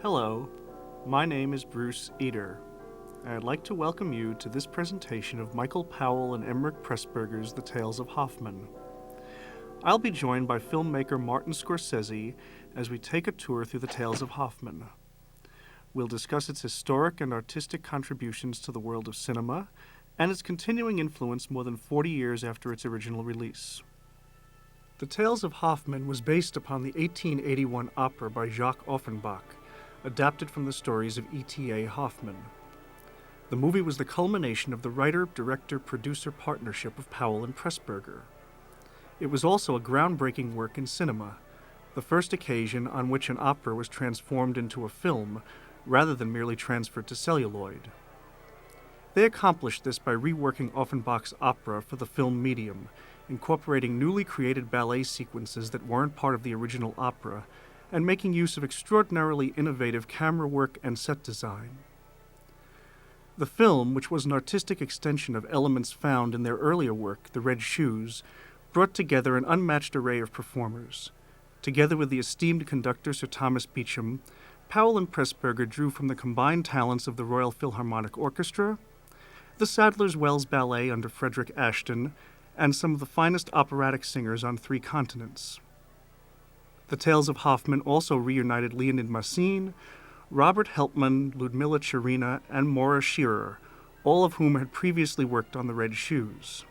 Hello, my name is Bruce Eder, and I'd like to welcome you to this presentation of Michael Powell and Emmerich Pressburger's The Tales of Hoffman. I'll be joined by filmmaker Martin Scorsese as we take a tour through The Tales of Hoffman. We'll discuss its historic and artistic contributions to the world of cinema and its continuing influence more than 40 years after its original release. The Tales of Hoffman was based upon the 1881 opera by Jacques Offenbach, adapted from the stories of E.T.A. Hoffman. The movie was the culmination of the writer-director-producer partnership of Powell and Pressburger. It was also a groundbreaking work in cinema, the first occasion on which an opera was transformed into a film rather than merely transferred to celluloid. They accomplished this by reworking Offenbach's opera for the film medium, incorporating newly created ballet sequences that weren't part of the original opera, and making use of extraordinarily innovative camera work and set design. The film, which was an artistic extension of elements found in their earlier work, The Red Shoes, brought together an unmatched array of performers. Together with the esteemed conductor Sir Thomas Beecham, Powell and Pressburger drew from the combined talents of the Royal Philharmonic Orchestra, the Sadler's Wells Ballet under Frederick Ashton, and some of the finest operatic singers on 3 continents. The Tales of Hoffman also reunited Leonid Massine, Robert Helpmann, Ludmilla Cherina, and Maura Shearer, all of whom had previously worked on The Red Shoes.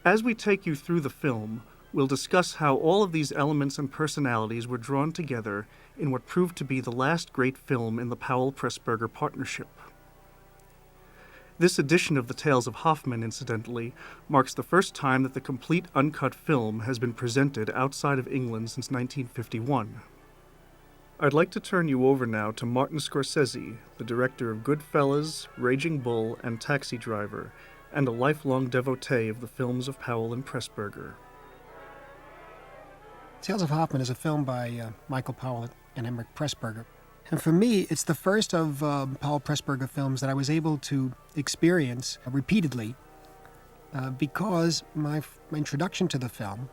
As we take you through the film, we'll discuss how all of these elements and personalities were drawn together in what proved to be the last great film in the Powell-Pressburger partnership. This edition of The Tales of Hoffman, incidentally, marks the first time that the complete uncut film has been presented outside of England since 1951. I'd like to turn you over now to Martin Scorsese, the director of Goodfellas, Raging Bull, and Taxi Driver, and a lifelong devotee of the films of Powell and Pressburger. Tales of Hoffman is a film by Michael Powell and Emmerich Pressburger. And for me, it's the first of Powell-Pressburger films that I was able to experience repeatedly because my introduction to the film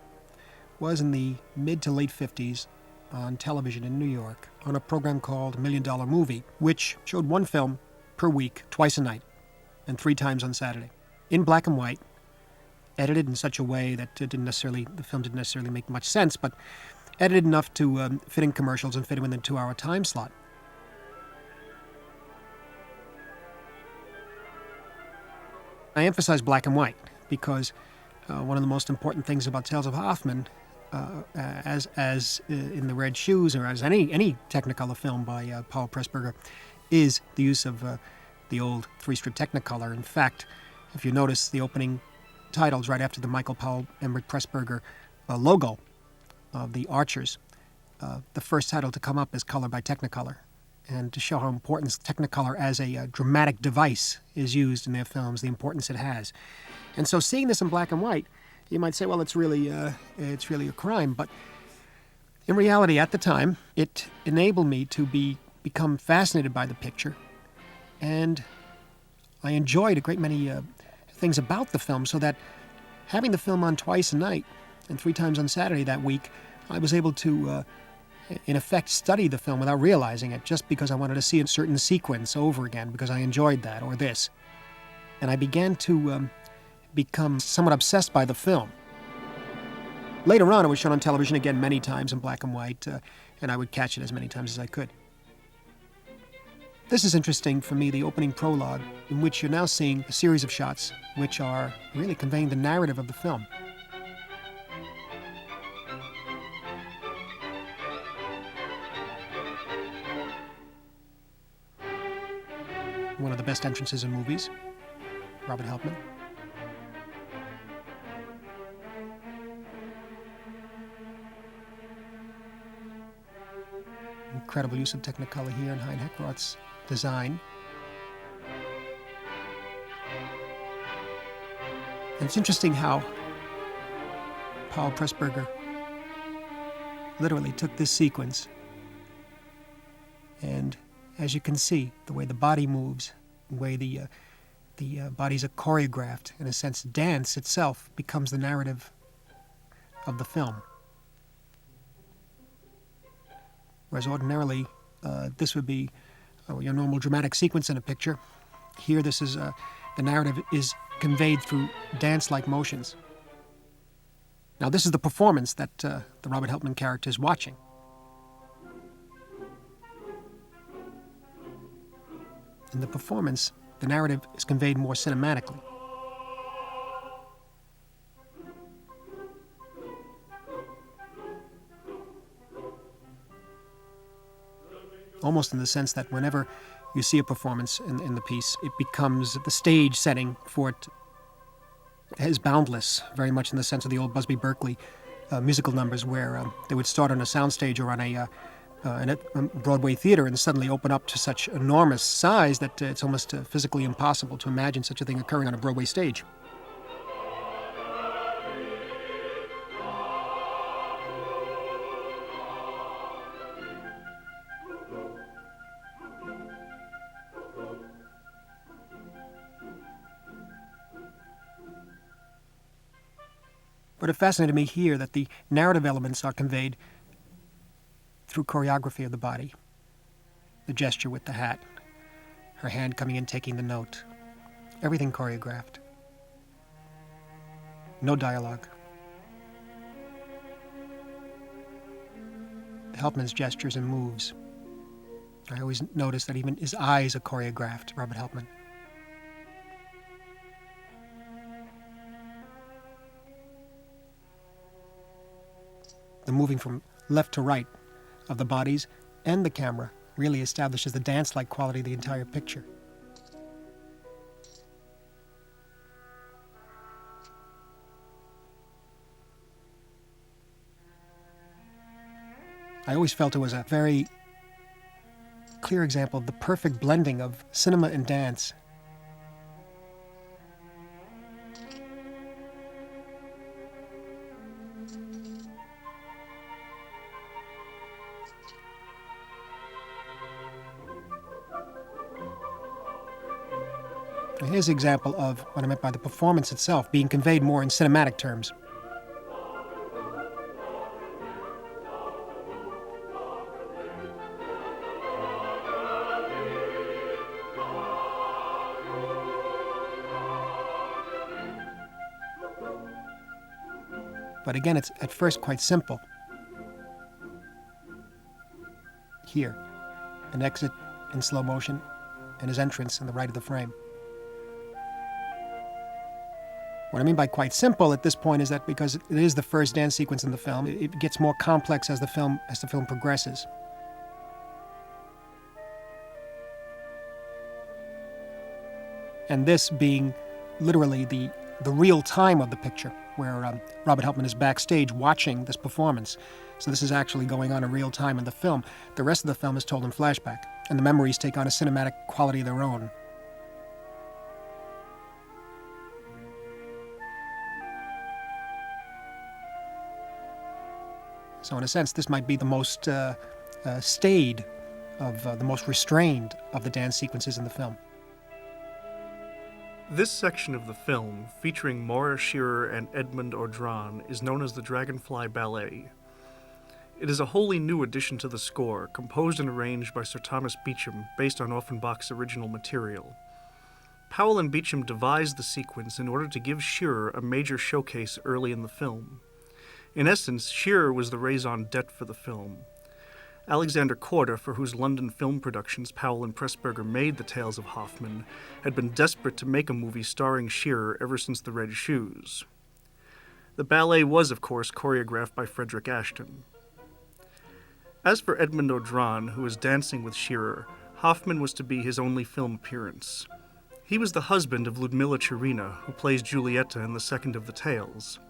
was in the mid to late 50s on television in New York on a program called $1 Million Movie, which showed one film per week, twice a night, and 3 times on Saturday, in black and white, edited in such a way that the film didn't necessarily make much sense, but edited enough to fit in commercials and fit in within a 2-hour time slot. I emphasize black and white because one of the most important things about Tales of Hoffman, as in The Red Shoes or as any Technicolor film by Powell Pressburger, is the use of the old 3-strip Technicolor. In fact, if you notice the opening titles right after the Michael Powell Emmerich Pressburger logo of the Archers, the first title to come up is Color by Technicolor. And to show how important Technicolor as a dramatic device is used in their films, the importance it has. And so seeing this in black and white, you might say, well, it's really a crime. But in reality, at the time, it enabled me to become fascinated by the picture. And I enjoyed a great many things about the film, so that having the film on twice a night and 3 times on Saturday that week, I was able to in effect, study the film without realizing it, just because I wanted to see a certain sequence over again, because I enjoyed that or this. And I began to become somewhat obsessed by the film. Later on, it was shown on television again many times in black and white, and I would catch it as many times as I could. This is interesting for me, the opening prologue, in which you're now seeing a series of shots which are really conveying the narrative of the film. One of the best entrances in movies, Robert Helpman. Incredible use of Technicolor here in Hein Heckroth's design. And it's interesting how Powell Pressburger literally took this sequence and, as you can see, the way the body moves, the way the bodies are choreographed, in a sense, dance itself becomes the narrative of the film. Whereas ordinarily, this would be your normal dramatic sequence in a picture. Here, this is the narrative is conveyed through dance-like motions. Now, this is the performance that the Robert Helpman character is watching. In the performance, the narrative is conveyed more cinematically. Almost in the sense that whenever you see a performance in the piece, it becomes the stage setting for it is boundless, very much in the sense of the old Busby Berkeley musical numbers where they would start on a soundstage or on a Broadway theater and suddenly open up to such enormous size that it's almost physically impossible to imagine such a thing occurring on a Broadway stage. But it fascinated me here that the narrative elements are conveyed through choreography of the body. The gesture with the hat, her hand coming in taking the note. Everything choreographed. No dialogue. Helpman's gestures and moves. I always notice that even his eyes are choreographed, Robert Helpman. The moving from left to right of the bodies and the camera really establishes the dance-like quality of the entire picture. I always felt it was a very clear example of the perfect blending of cinema and dance. Here's an example of what I meant by the performance itself being conveyed more in cinematic terms. But again, it's at first quite simple. Here, an exit in slow motion and his entrance in the right of the frame. What I mean by quite simple at this point is that because it is the first dance sequence in the film, it gets more complex as the film progresses. And this being literally the real time of the picture, where Robert Helpman is backstage watching this performance. So this is actually going on in real time in the film. The rest of the film is told in flashback, and the memories take on a cinematic quality of their own. So in a sense, this might be the most staid, the most restrained of the dance sequences in the film. This section of the film, featuring Maura Shearer and Edmund Audran, is known as the Dragonfly Ballet. It is a wholly new addition to the score, composed and arranged by Sir Thomas Beecham, based on Offenbach's original material. Powell and Beecham devised the sequence in order to give Shearer a major showcase early in the film. In essence, Shearer was the raison d'etre for the film. Alexander Korda, for whose London film productions Powell and Pressburger made The Tales of Hoffman, had been desperate to make a movie starring Shearer ever since The Red Shoes. The ballet was, of course, choreographed by Frederick Ashton. As for Edmund Audran, who was dancing with Shearer, Hoffman was to be his only film appearance. He was the husband of Ludmilla Cherina, who plays Giulietta in the second of the tales.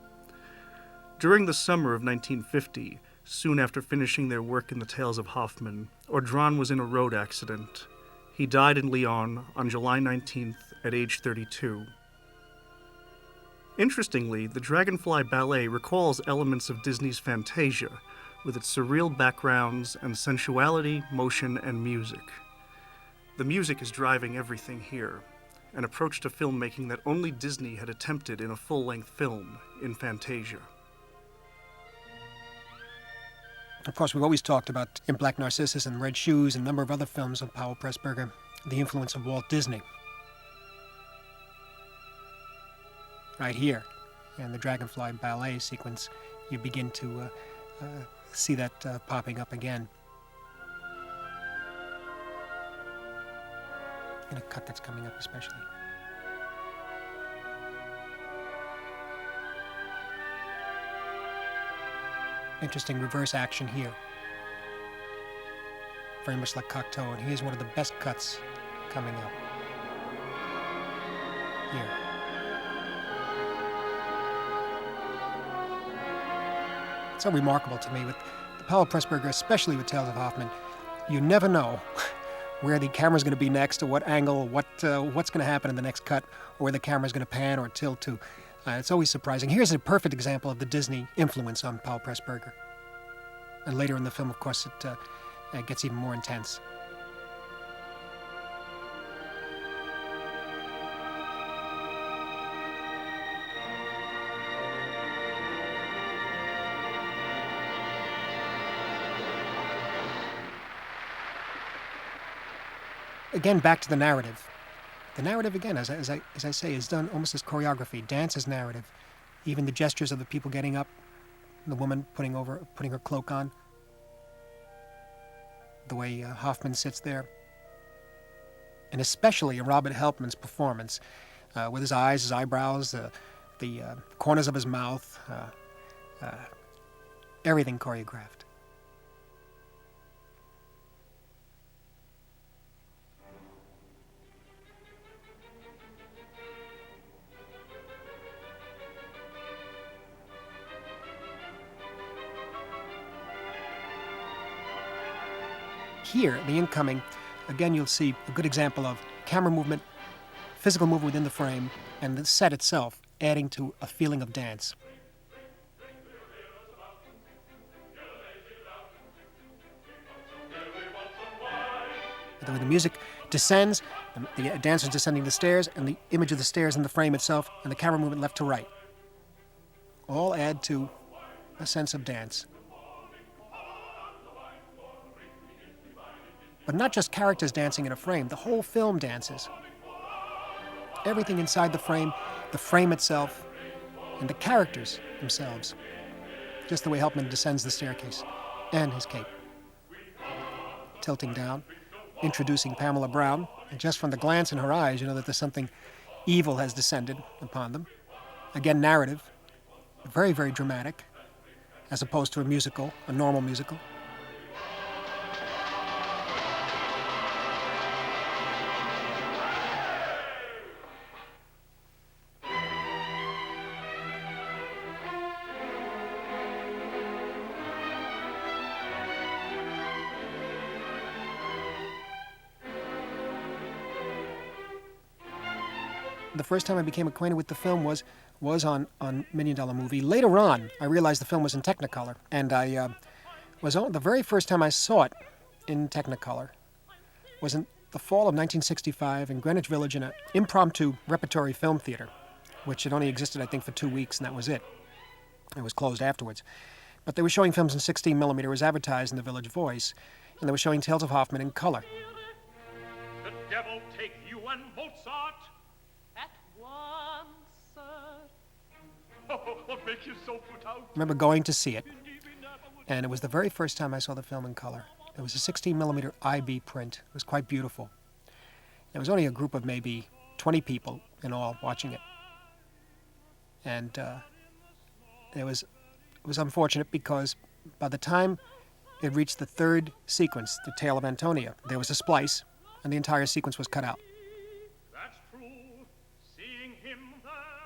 During the summer of 1950, soon after finishing their work in The Tales of Hoffman, Audran was in a road accident. He died in Lyon on July 19th at age 32. Interestingly, the Dragonfly Ballet recalls elements of Disney's Fantasia, with its surreal backgrounds and sensuality, motion, and music. The music is driving everything here, an approach to filmmaking that only Disney had attempted in a full-length film, in Fantasia. Of course, we've always talked about In Black Narcissus and Red Shoes and a number of other films of Powell Pressburger, the influence of Walt Disney. Right here, in the Dragonfly ballet sequence, you begin to see that popping up again. In a cut that's coming up especially. Interesting reverse action here. Very much like Cocteau, and here's one of the best cuts coming up. Here. It's so remarkable to me with the Powell Pressburger, especially with Tales of Hoffman. You never know where the camera's going to be next, or what angle, what's going to happen in the next cut, or where the camera's going to pan or tilt to. It's always surprising. Here's a perfect example of the Disney influence on Powell Pressburger. And later in the film, of course, it gets even more intense. Again, back to the narrative. The narrative, again, as I say, is done almost as choreography. Dance is narrative. Even the gestures of the people getting up, the woman putting her cloak on, the way Hoffman sits there, and especially Robert Helpman's performance, with his eyes, his eyebrows, the corners of his mouth, everything choreographed. Here, the incoming, again, you'll see a good example of camera movement, physical movement within the frame, and the set itself adding to a feeling of dance. When the music descends, the dancer's descending the stairs, and the image of the stairs in the frame itself, and the camera movement left to right, all add to a sense of dance. But not just characters dancing in a frame, the whole film dances. Everything inside the frame itself, and the characters themselves. Just the way Helpman descends the staircase, and his cape. Tilting down, introducing Pamela Brown, and just from the glance in her eyes, you know that there's something evil has descended upon them. Again, narrative, very, very dramatic, as opposed to a musical, a normal musical. The first time I became acquainted with the film was on $1 Million Movie. Later on, I realized the film was in Technicolor, and the very first time I saw it in Technicolor was in the fall of 1965 in Greenwich Village in an impromptu repertory film theater, which had only existed, I think, for 2 weeks, and that was it. It was closed afterwards. But they were showing films in 16 millimeter, as advertised in the Village Voice, and they were showing Tales of Hoffman in color. The devil take you and Mozart. What makes you so put out? I remember going to see it, and it was the very first time I saw the film in color. It was a 16 millimeter IB print. It was quite beautiful. There was only a group of maybe 20 people in all watching it, and it was unfortunate because by the time it reached the third sequence, the Tale of Antonia, there was a splice, and the entire sequence was cut out.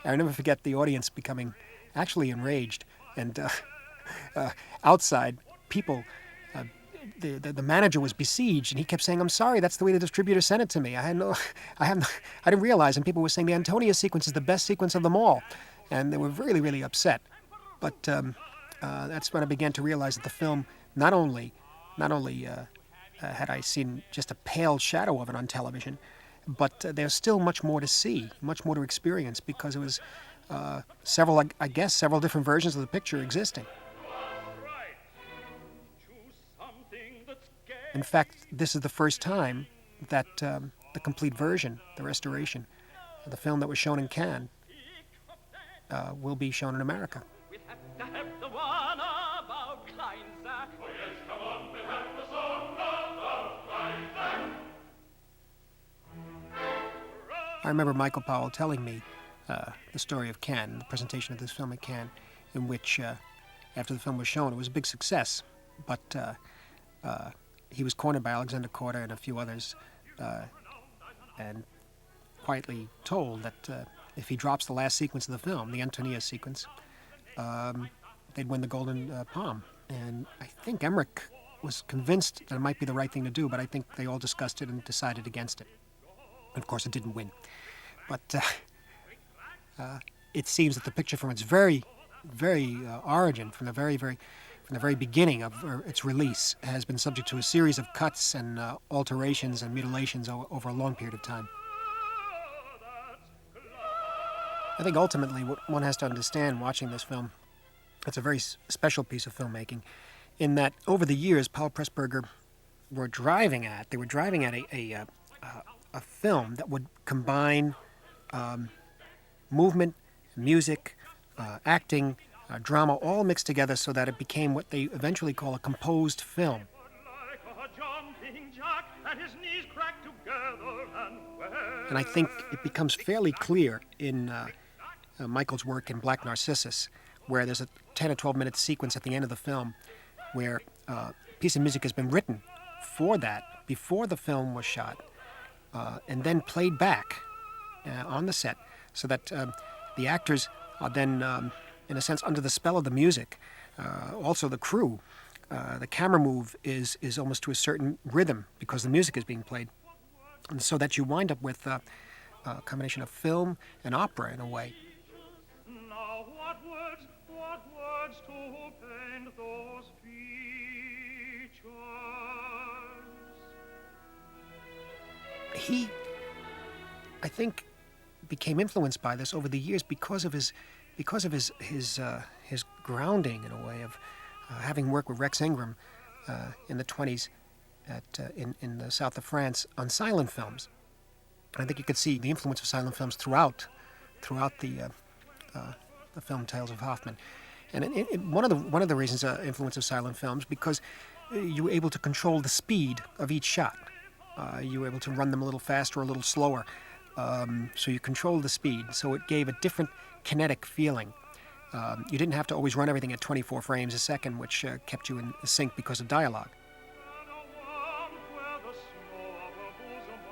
I never forget the audience becoming actually enraged, and outside, people, the manager was besieged, and he kept saying, "I'm sorry, that's the way the distributor sent it to me. I didn't realize." And people were saying the Antonia sequence is the best sequence of them all, and they were really, really upset. But that's when I began to realize that the film not only had I seen just a pale shadow of it on television, but there's still much more to see, much more to experience, because it was several different versions of the picture existing. In fact, this is the first time that the complete version, the restoration, the film that was shown in Cannes, will be shown in America. We have to have the one about Kleinsack. Oh yes, come on, we have the song about Kleinsack. I remember Michael Powell telling me the story of Cannes, the presentation of this film at Cannes, in which, after the film was shown, it was a big success, but he was cornered by Alexander Korda and a few others, and quietly told that if he drops the last sequence of the film, the Antonia sequence, they'd win the Golden Palm. And I think Emmerich was convinced that it might be the right thing to do, but I think they all discussed it and decided against it. And of course, it didn't win. But it seems that the picture, from its very origin, from the very beginning of its release, has been subject to a series of cuts and alterations and mutilations over a long period of time. I think ultimately what one has to understand watching this film, it's a very special piece of filmmaking, in that over the years, Powell Pressburger were driving at a film that would combine movement, music, acting, drama, all mixed together so that it became what they eventually call a composed film. Like a jumping jack, and his knees crack together, And I think it becomes fairly clear in Michael's work in Black Narcissus, where there's a 10 or 12 minute sequence at the end of the film where a piece of music has been written for that before the film was shot, and then played back on the set, so that the actors are then, in a sense, under the spell of the music. Also the crew, the camera move is almost to a certain rhythm because the music is being played. And so that you wind up with a combination of film and opera in a way. Now what words to paint those features? He, I think, became influenced by this over the years because of his grounding, in a way, of having worked with Rex Ingram in the 20s in the south of France on silent films. I think you could see the influence of silent films throughout the film Tales of Hoffman. And one of the reasons influence of silent films, because you were able to control the speed of each shot. You were able to run them a little faster or a little slower. So you controlled the speed, so it gave a different kinetic feeling. You didn't have to always run everything at 24 frames a second, which kept you in sync because of dialogue.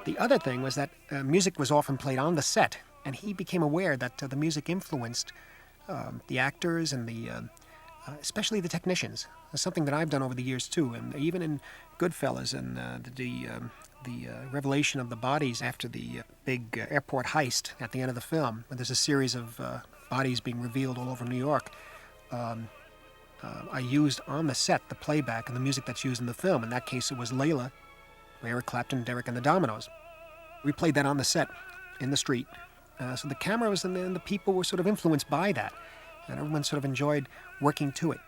The other thing was that music was often played on the set, and he became aware that the music influenced the actors and especially the technicians. That's something that I've done over the years too, and even in Goodfellas and the revelation of the bodies after the big airport heist at the end of the film, when there's a series of bodies being revealed all over New York. I used on the set the playback and the music that's used in the film. In that case, it was Layla, Eric Clapton, Derek and the Dominoes. We played that on the set, in the street. So the cameras and the people were sort of influenced by that, and everyone sort of enjoyed working to it.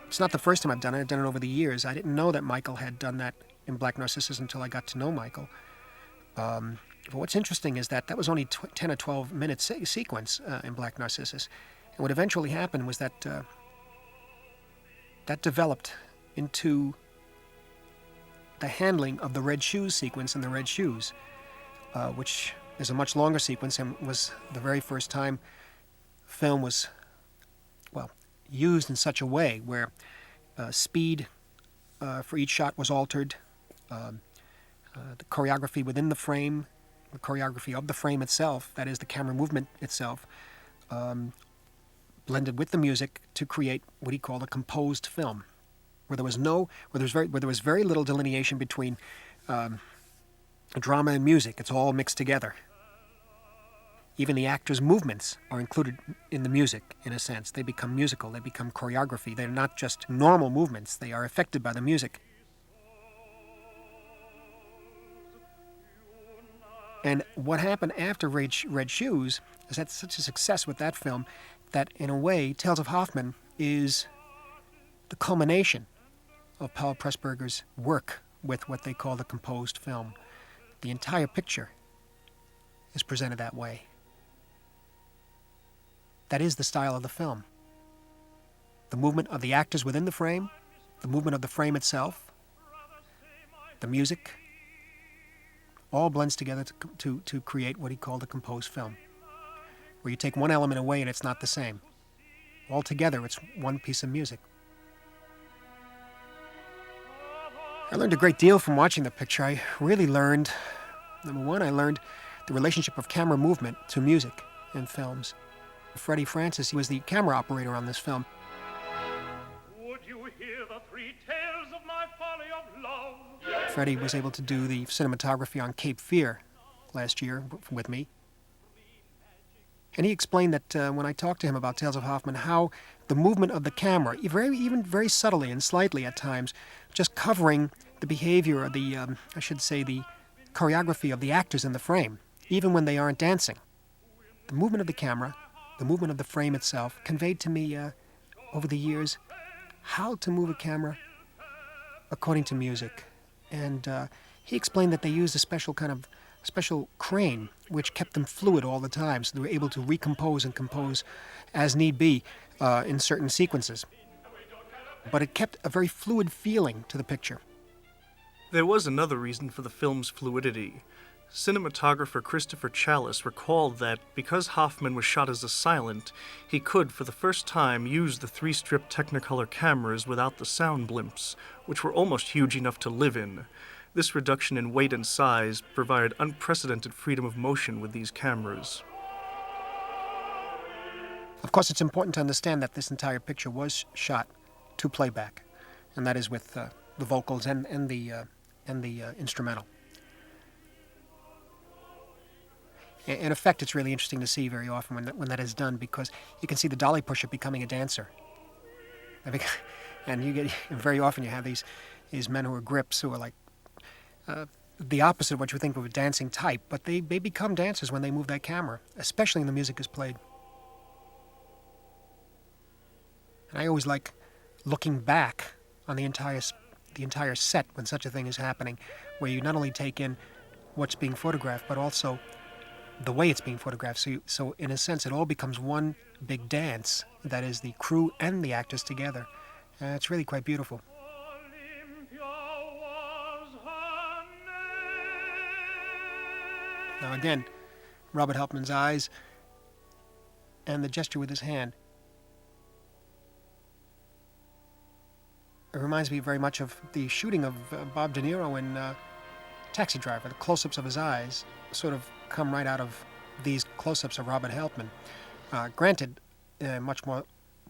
It's not the first time I've done it. I've done it over the years. I didn't know that Michael had done that in Black Narcissus until I got to know Michael. But what's interesting is that was only 10 or 12 minute sequence in Black Narcissus. And what eventually happened was that that developed into the handling of the Red Shoes sequence in the Red Shoes, which is a much longer sequence and was the very first time film was, used in such a way where speed for each shot was altered, the choreography within the frame, the choreography of the frame itself, that is the camera movement itself, blended with the music to create what he called a composed film, where there was very little delineation between drama and music. It's all mixed together. Even the actors' movements are included in the music, in a sense. They become musical, they become choreography. They're not just normal movements, they are affected by the music. And what happened after Red Shoes is that such a success with that film that, in a way, Tales of Hoffman is the culmination of Powell Pressburger's work with what they call the composed film. The entire picture is presented that way. That is the style of the film. The movement of the actors within the frame, the movement of the frame itself, the music, all blends together to create what he called a composed film, where you take one element away and it's not the same. Altogether, it's one piece of music. I learned a great deal from watching the picture. I really learned, number one, I learned the relationship of camera movement to music in films. Freddie Francis, he was the camera operator on this film. Would you hear the three tales of my folly of love? Freddie was able to do the cinematography on Cape Fear last year with me. And he explained that when I talked to him about Tales of Hoffman, how the movement of the camera, even very subtly and slightly at times, just covering the behavior or the choreography of the actors in the frame, even when they aren't dancing. The movement of the camera, the movement of the frame itself, conveyed to me over the years how to move a camera according to music. And he explained that they used a special crane which kept them fluid all the time, so they were able to recompose and compose as need be in certain sequences. But it kept a very fluid feeling to the picture. There was another reason for the film's fluidity. Cinematographer Christopher Chalice recalled that because Hoffman was shot as a silent, he could, for the first time, use the 3-strip Technicolor cameras without the sound blimps, which were almost huge enough to live in. This reduction in weight and size provided unprecedented freedom of motion with these cameras. Of course, it's important to understand that this entire picture was shot to playback, and that is with the vocals and the instrumental. In effect, it's really interesting to see very often when that is done, because you can see the dolly pusher becoming a dancer. And very often you have these men who are grips who are like the opposite of what you think of a dancing type, but they become dancers when they move that camera, especially when the music is played. And I always like looking back on the entire set when such a thing is happening, where you not only take in what's being photographed, but also the way it's being photographed. So in a sense, it all becomes one big dance. That is the crew and the actors together. It's really quite beautiful. Now again, Robert Helpman's eyes and the gesture with his hand. It reminds me very much of the shooting of Bob De Niro in Taxi Driver. The close-ups of his eyes sort of come right out of these close-ups of Robert Helpman. Granted, much more,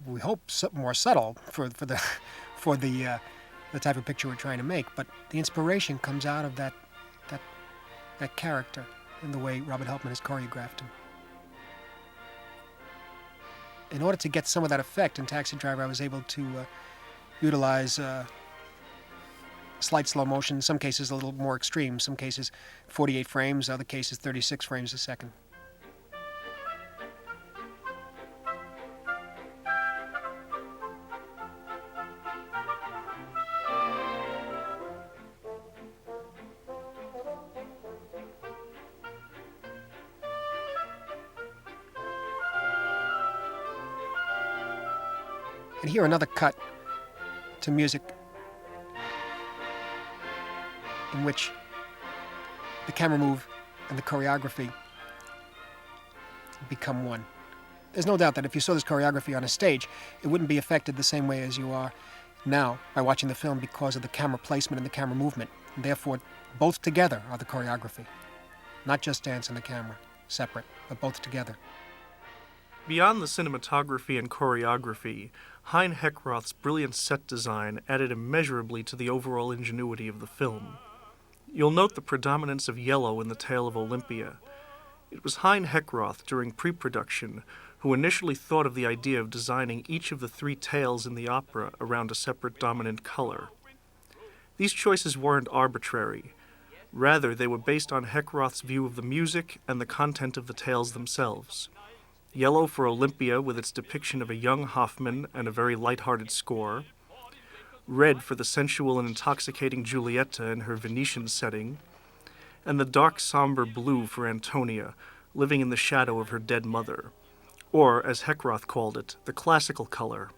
we hope, more subtle for the type of picture we're trying to make. But the inspiration comes out of that character and the way Robert Helpman has choreographed him. In order to get some of that effect in Taxi Driver, I was able to utilize slight slow motion, in some cases a little more extreme, some cases 48 frames, other cases 36 frames a second. And here another cut to music in which the camera move and the choreography become one. There's no doubt that if you saw this choreography on a stage, it wouldn't be affected the same way as you are now by watching the film, because of the camera placement and the camera movement. And therefore, both together are the choreography. Not just dance and the camera, separate, but both together. Beyond the cinematography and choreography, Hein Heckroth's brilliant set design added immeasurably to the overall ingenuity of the film. You'll note the predominance of yellow in the Tale of Olympia. It was Hein Heckroth, during pre-production, who initially thought of the idea of designing each of the 3 tales in the opera around a separate dominant color. These choices weren't arbitrary. Rather, they were based on Heckroth's view of the music and the content of the tales themselves. Yellow for Olympia with its depiction of a young Hoffman and a very light-hearted score. Red for the sensual and intoxicating Giulietta in her Venetian setting. And the dark somber blue for Antonia, living in the shadow of her dead mother. Or, as Heckroth called it, the classical color.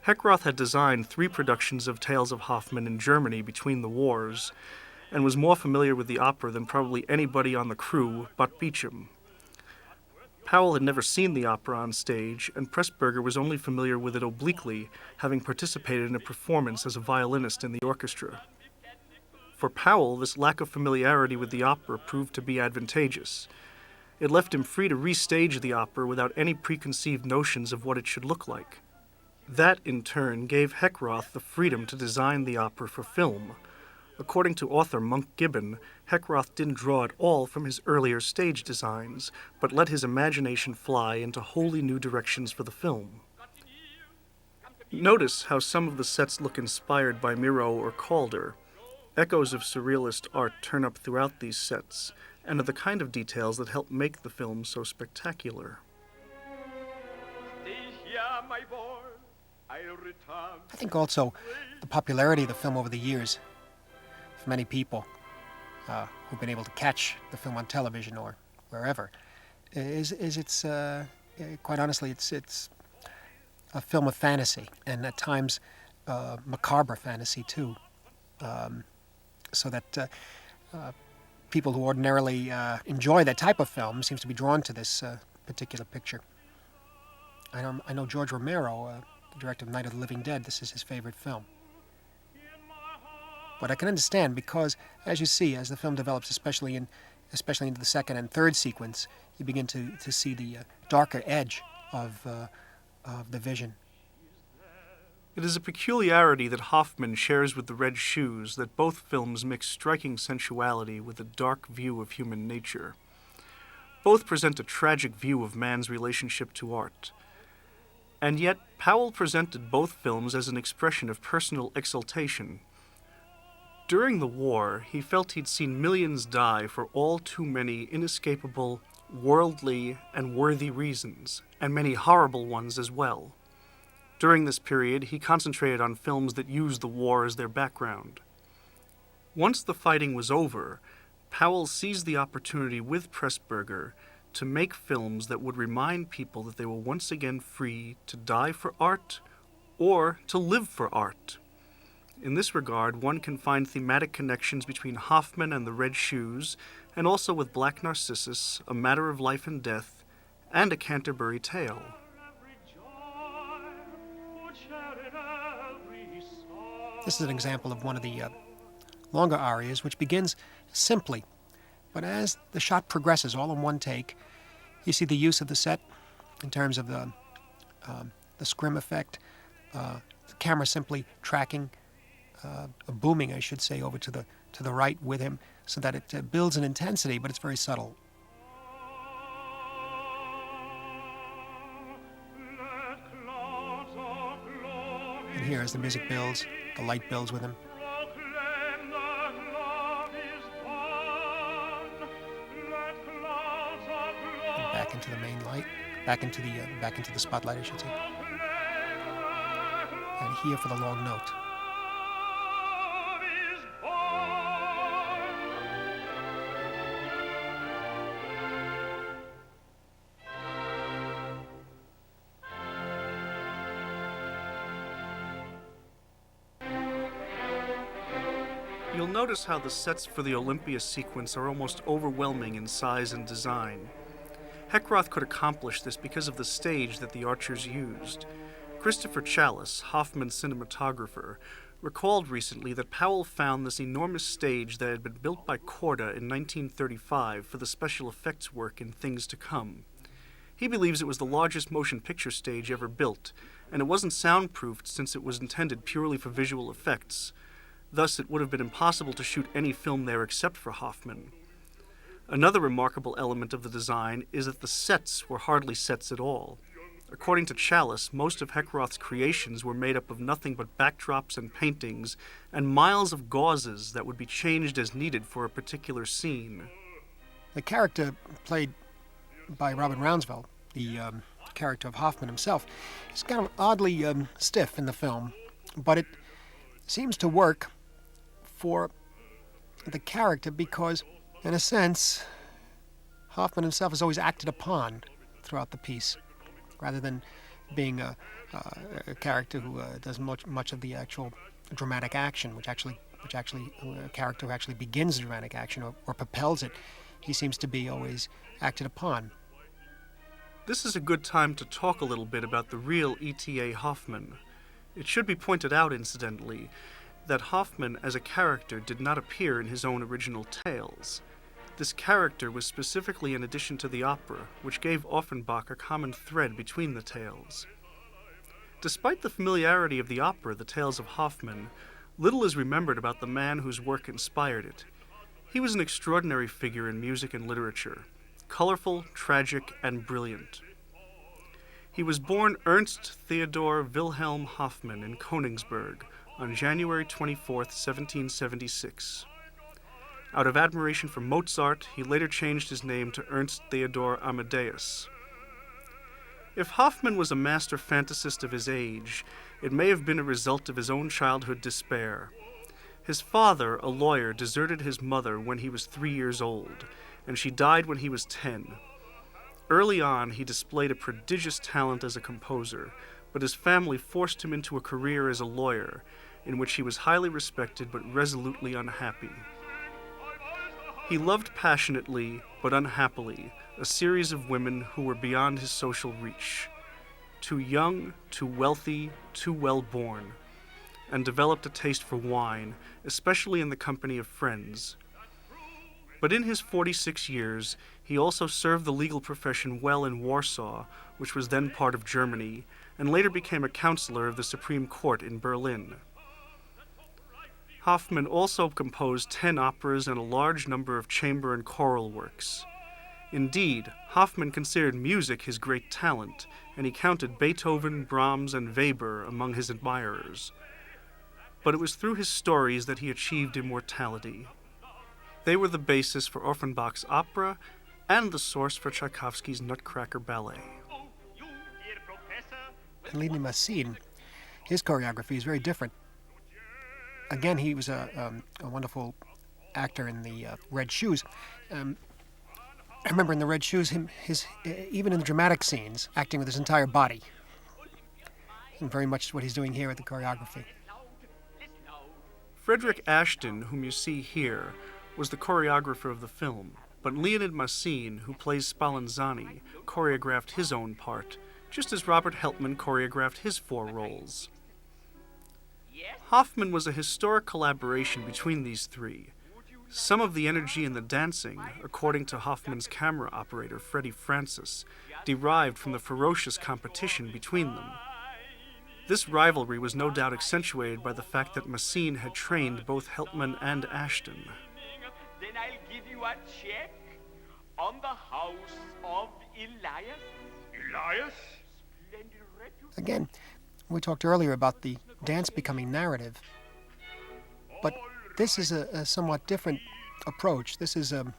Heckroth had designed 3 productions of Tales of Hoffman in Germany between the wars, and was more familiar with the opera than probably anybody on the crew but Beecham. Powell had never seen the opera on stage, and Pressburger was only familiar with it obliquely, having participated in a performance as a violinist in the orchestra. For Powell, this lack of familiarity with the opera proved to be advantageous. It left him free to restage the opera without any preconceived notions of what it should look like. That, in turn, gave Heckroth the freedom to design the opera for film. According to author Monk Gibbon, Heckroth didn't draw at all from his earlier stage designs, but let his imagination fly into wholly new directions for the film. Notice how some of the sets look inspired by Miro or Calder. Echoes of surrealist art turn up throughout these sets, and are the kind of details that help make the film so spectacular. Stay here, my boy. I'll return. I think also the popularity of the film over the years, for many people who've been able to catch the film on television or wherever, is it's quite honestly it's a film of fantasy, and at times macabre fantasy too, so that people who ordinarily enjoy that type of film seems to be drawn to this particular picture. I know George Romero, the director of Night of the Living Dead, this is his favorite film. But I can understand, because as you see, as the film develops, especially into the second and third sequence, you begin to see the darker edge of the vision. It is a peculiarity that Hoffman shares with the Red Shoes that both films mix striking sensuality with a dark view of human nature. Both present a tragic view of man's relationship to art. And yet, Powell presented both films as an expression of personal exaltation. During the war, he felt he'd seen millions die for all too many inescapable, worldly, and worthy reasons, and many horrible ones as well. During this period, he concentrated on films that used the war as their background. Once the fighting was over, Powell seized the opportunity with Pressburger to make films that would remind people that they were once again free to die for art or to live for art. In this regard, one can find thematic connections between Hoffman and the Red Shoes, and also with Black Narcissus, A Matter of Life and Death, and A Canterbury Tale. This is an example of one of the longer arias, which begins simply, but as the shot progresses all in one take, you see the use of the set in terms of the scrim effect, the camera simply tracking, booming, I should say, over to the right with him, so that it builds an intensity, but it's very subtle. And here, as the music builds, the light builds with him. And back into the main light, back into the spotlight, I should say. And here for the long note. You'll notice how the sets for the Olympia sequence are almost overwhelming in size and design. Heckroth could accomplish this because of the stage that the archers used. Christopher Chalice, Hoffman's cinematographer, recalled recently that Powell found this enormous stage that had been built by Korda in 1935 for the special effects work in Things to Come. He believes it was the largest motion picture stage ever built, and it wasn't soundproofed since it was intended purely for visual effects. Thus, it would have been impossible to shoot any film there except for Hoffman. Another remarkable element of the design is that the sets were hardly sets at all. According to Chalice, most of Heckroth's creations were made up of nothing but backdrops and paintings and miles of gauzes that would be changed as needed for a particular scene. The character played by Robin Rounsville, the character of Hoffman himself, is kind of oddly stiff in the film, but it seems to work for the character because, in a sense, Hoffman himself is always acted upon throughout the piece, rather than being a character who does much of the actual dramatic action, which actually a character who actually begins dramatic action or propels it. He seems to be always acted upon. This is a good time to talk a little bit about the real E.T.A. Hoffman. It should be pointed out, incidentally, that Hoffman as a character did not appear in his own original tales. This character was specifically an addition to the opera, which gave Offenbach a common thread between the tales. Despite the familiarity of the opera, The Tales of Hoffman, little is remembered about the man whose work inspired it. He was an extraordinary figure in music and literature, colorful, tragic, and brilliant. He was born Ernst Theodor Wilhelm Hoffmann in Königsberg on January 24, 1776. Out of admiration for Mozart, he later changed his name to Ernst Theodor Amadeus. If Hoffman was a master fantasist of his age, it may have been a result of his own childhood despair. His father, a lawyer, deserted his mother when he was 3 years old, and she died when he was 10. Early on, he displayed a prodigious talent as a composer, but his family forced him into a career as a lawyer, in which he was highly respected but resolutely unhappy. He loved passionately, but unhappily, a series of women who were beyond his social reach. Too young, too wealthy, too well-born, and developed a taste for wine, especially in the company of friends. But in his 46 years, he also served the legal profession well in Warsaw, which was then part of Germany, and later became a counselor of the Supreme Court in Berlin. Hoffman also composed 10 operas and a large number of chamber and choral works. Indeed, Hoffman considered music his great talent, and he counted Beethoven, Brahms, and Weber among his admirers. But it was through his stories that he achieved immortality. They were the basis for Offenbach's opera and the source for Tchaikovsky's Nutcracker Ballet. And Lili Massine, his choreography is very different. Again, he was a wonderful actor in the Red Shoes. I remember in the Red Shoes, even in the dramatic scenes, acting with his entire body. And very much what he's doing here with the choreography. Frederick Ashton, whom you see here, was the choreographer of the film, but Leonid Massine, who plays Spallanzani, choreographed his own part, just as Robert Helpman choreographed his 4 roles. Hoffman was a historic collaboration between these three. Some of the energy in the dancing, according to Hoffman's camera operator Freddie Francis, derived from the ferocious competition between them. This rivalry was no doubt accentuated by the fact that Massine had trained both Helpman and Ashton. Then I'll give you a check on the house of Elias. Elias? Splendid reputation. Again, we talked earlier about the dance becoming narrative, but this is a somewhat different approach. This is a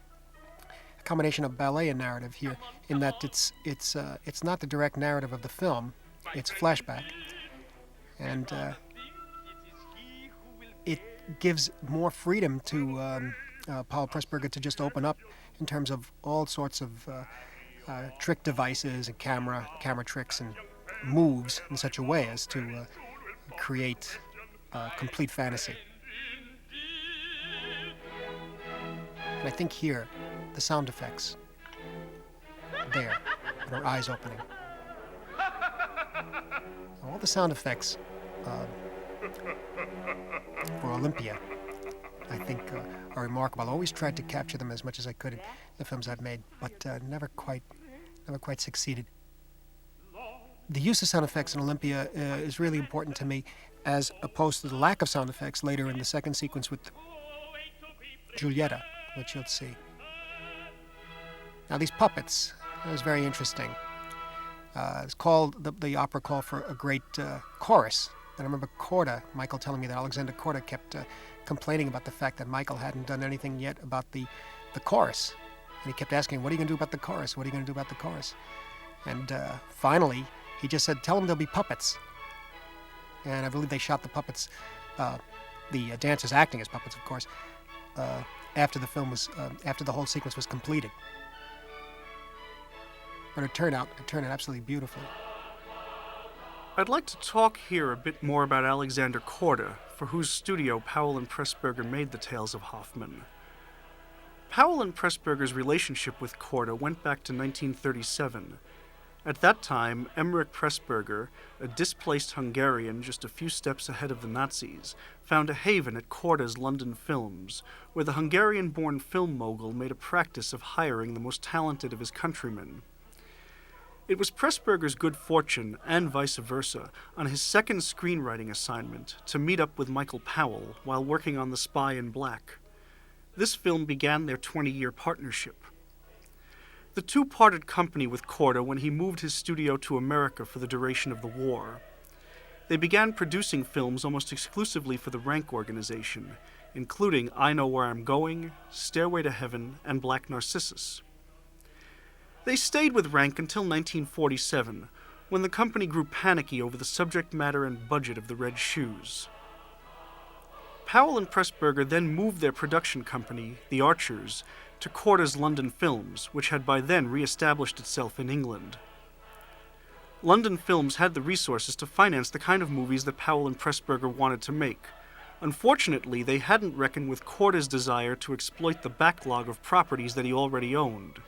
combination of ballet and narrative here, in that it's not the direct narrative of the film; it's flashback, and it gives more freedom to Paul Pressburger to just open up in terms of all sorts of trick devices and camera tricks and moves in such a way as to create complete fantasy. And I think here, the sound effects, there, and her eyes opening. All the sound effects for Olympia, I think, are remarkable. I always tried to capture them as much as I could in the films I've made, but never quite succeeded. The use of sound effects in Olympia is really important to me, as opposed to the lack of sound effects later in the second sequence with Giulietta, which you'll see. Now, these puppets, that was very interesting. It's called, the opera called for a great chorus. And I remember Michael telling me that Alexander Korda kept complaining about the fact that Michael hadn't done anything yet about the chorus. And he kept asking, what are you going to do about the chorus? What are you going to do about the chorus? And finally, he just said, tell them there'll be puppets. And I believe they shot the puppets, the dancers acting as puppets, of course, after the whole sequence was completed. But it turned out absolutely beautifully. I'd like to talk here a bit more about Alexander Korda, for whose studio Powell and Pressburger made the Tales of Hoffman. Powell and Pressburger's relationship with Korda went back to 1937. At that time, Emmerich Pressburger, a displaced Hungarian just a few steps ahead of the Nazis, found a haven at Korda's London Films, where the Hungarian-born film mogul made a practice of hiring the most talented of his countrymen. It was Pressburger's good fortune, and vice versa, on his second screenwriting assignment to meet up with Michael Powell while working on The Spy in Black. This film began their 20-year partnership. The two parted company with Korda when he moved his studio to America for the duration of the war. They began producing films almost exclusively for the Rank organization, including I Know Where I'm Going, Stairway to Heaven, and Black Narcissus. They stayed with Rank until 1947, when the company grew panicky over the subject matter and budget of the Red Shoes. Powell and Pressburger then moved their production company, The Archers, to Korda's London Films, which had by then re-established itself in England. London Films had the resources to finance the kind of movies that Powell and Pressburger wanted to make. Unfortunately, they hadn't reckoned with Korda's desire to exploit the backlog of properties that he already owned.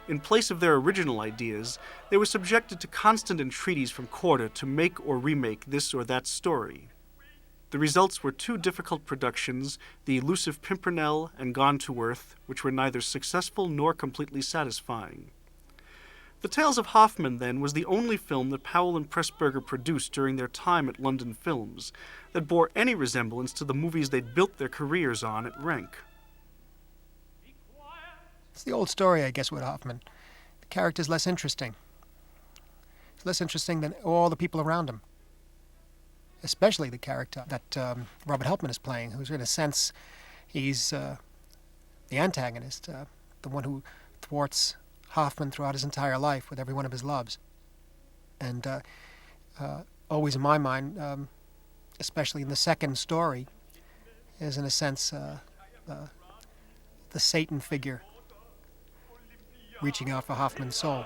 In place of their original ideas, they were subjected to constant entreaties from Korda to make or remake this or that story. The results were two difficult productions, The Elusive Pimpernel and Gone to Earth, which were neither successful nor completely satisfying. The Tales of Hoffman, then, was the only film that Powell and Pressburger produced during their time at London Films that bore any resemblance to the movies they'd built their careers on at Rank. It's the old story, I guess, with Hoffman. The character's less interesting. It's less interesting than all the people around him. Especially the character that Robert Helpman is playing, who's in a sense, he's the antagonist, the one who thwarts Hoffman throughout his entire life with every one of his loves. And always in my mind, especially in the second story, is in a sense the Satan figure reaching out for Hoffman's soul.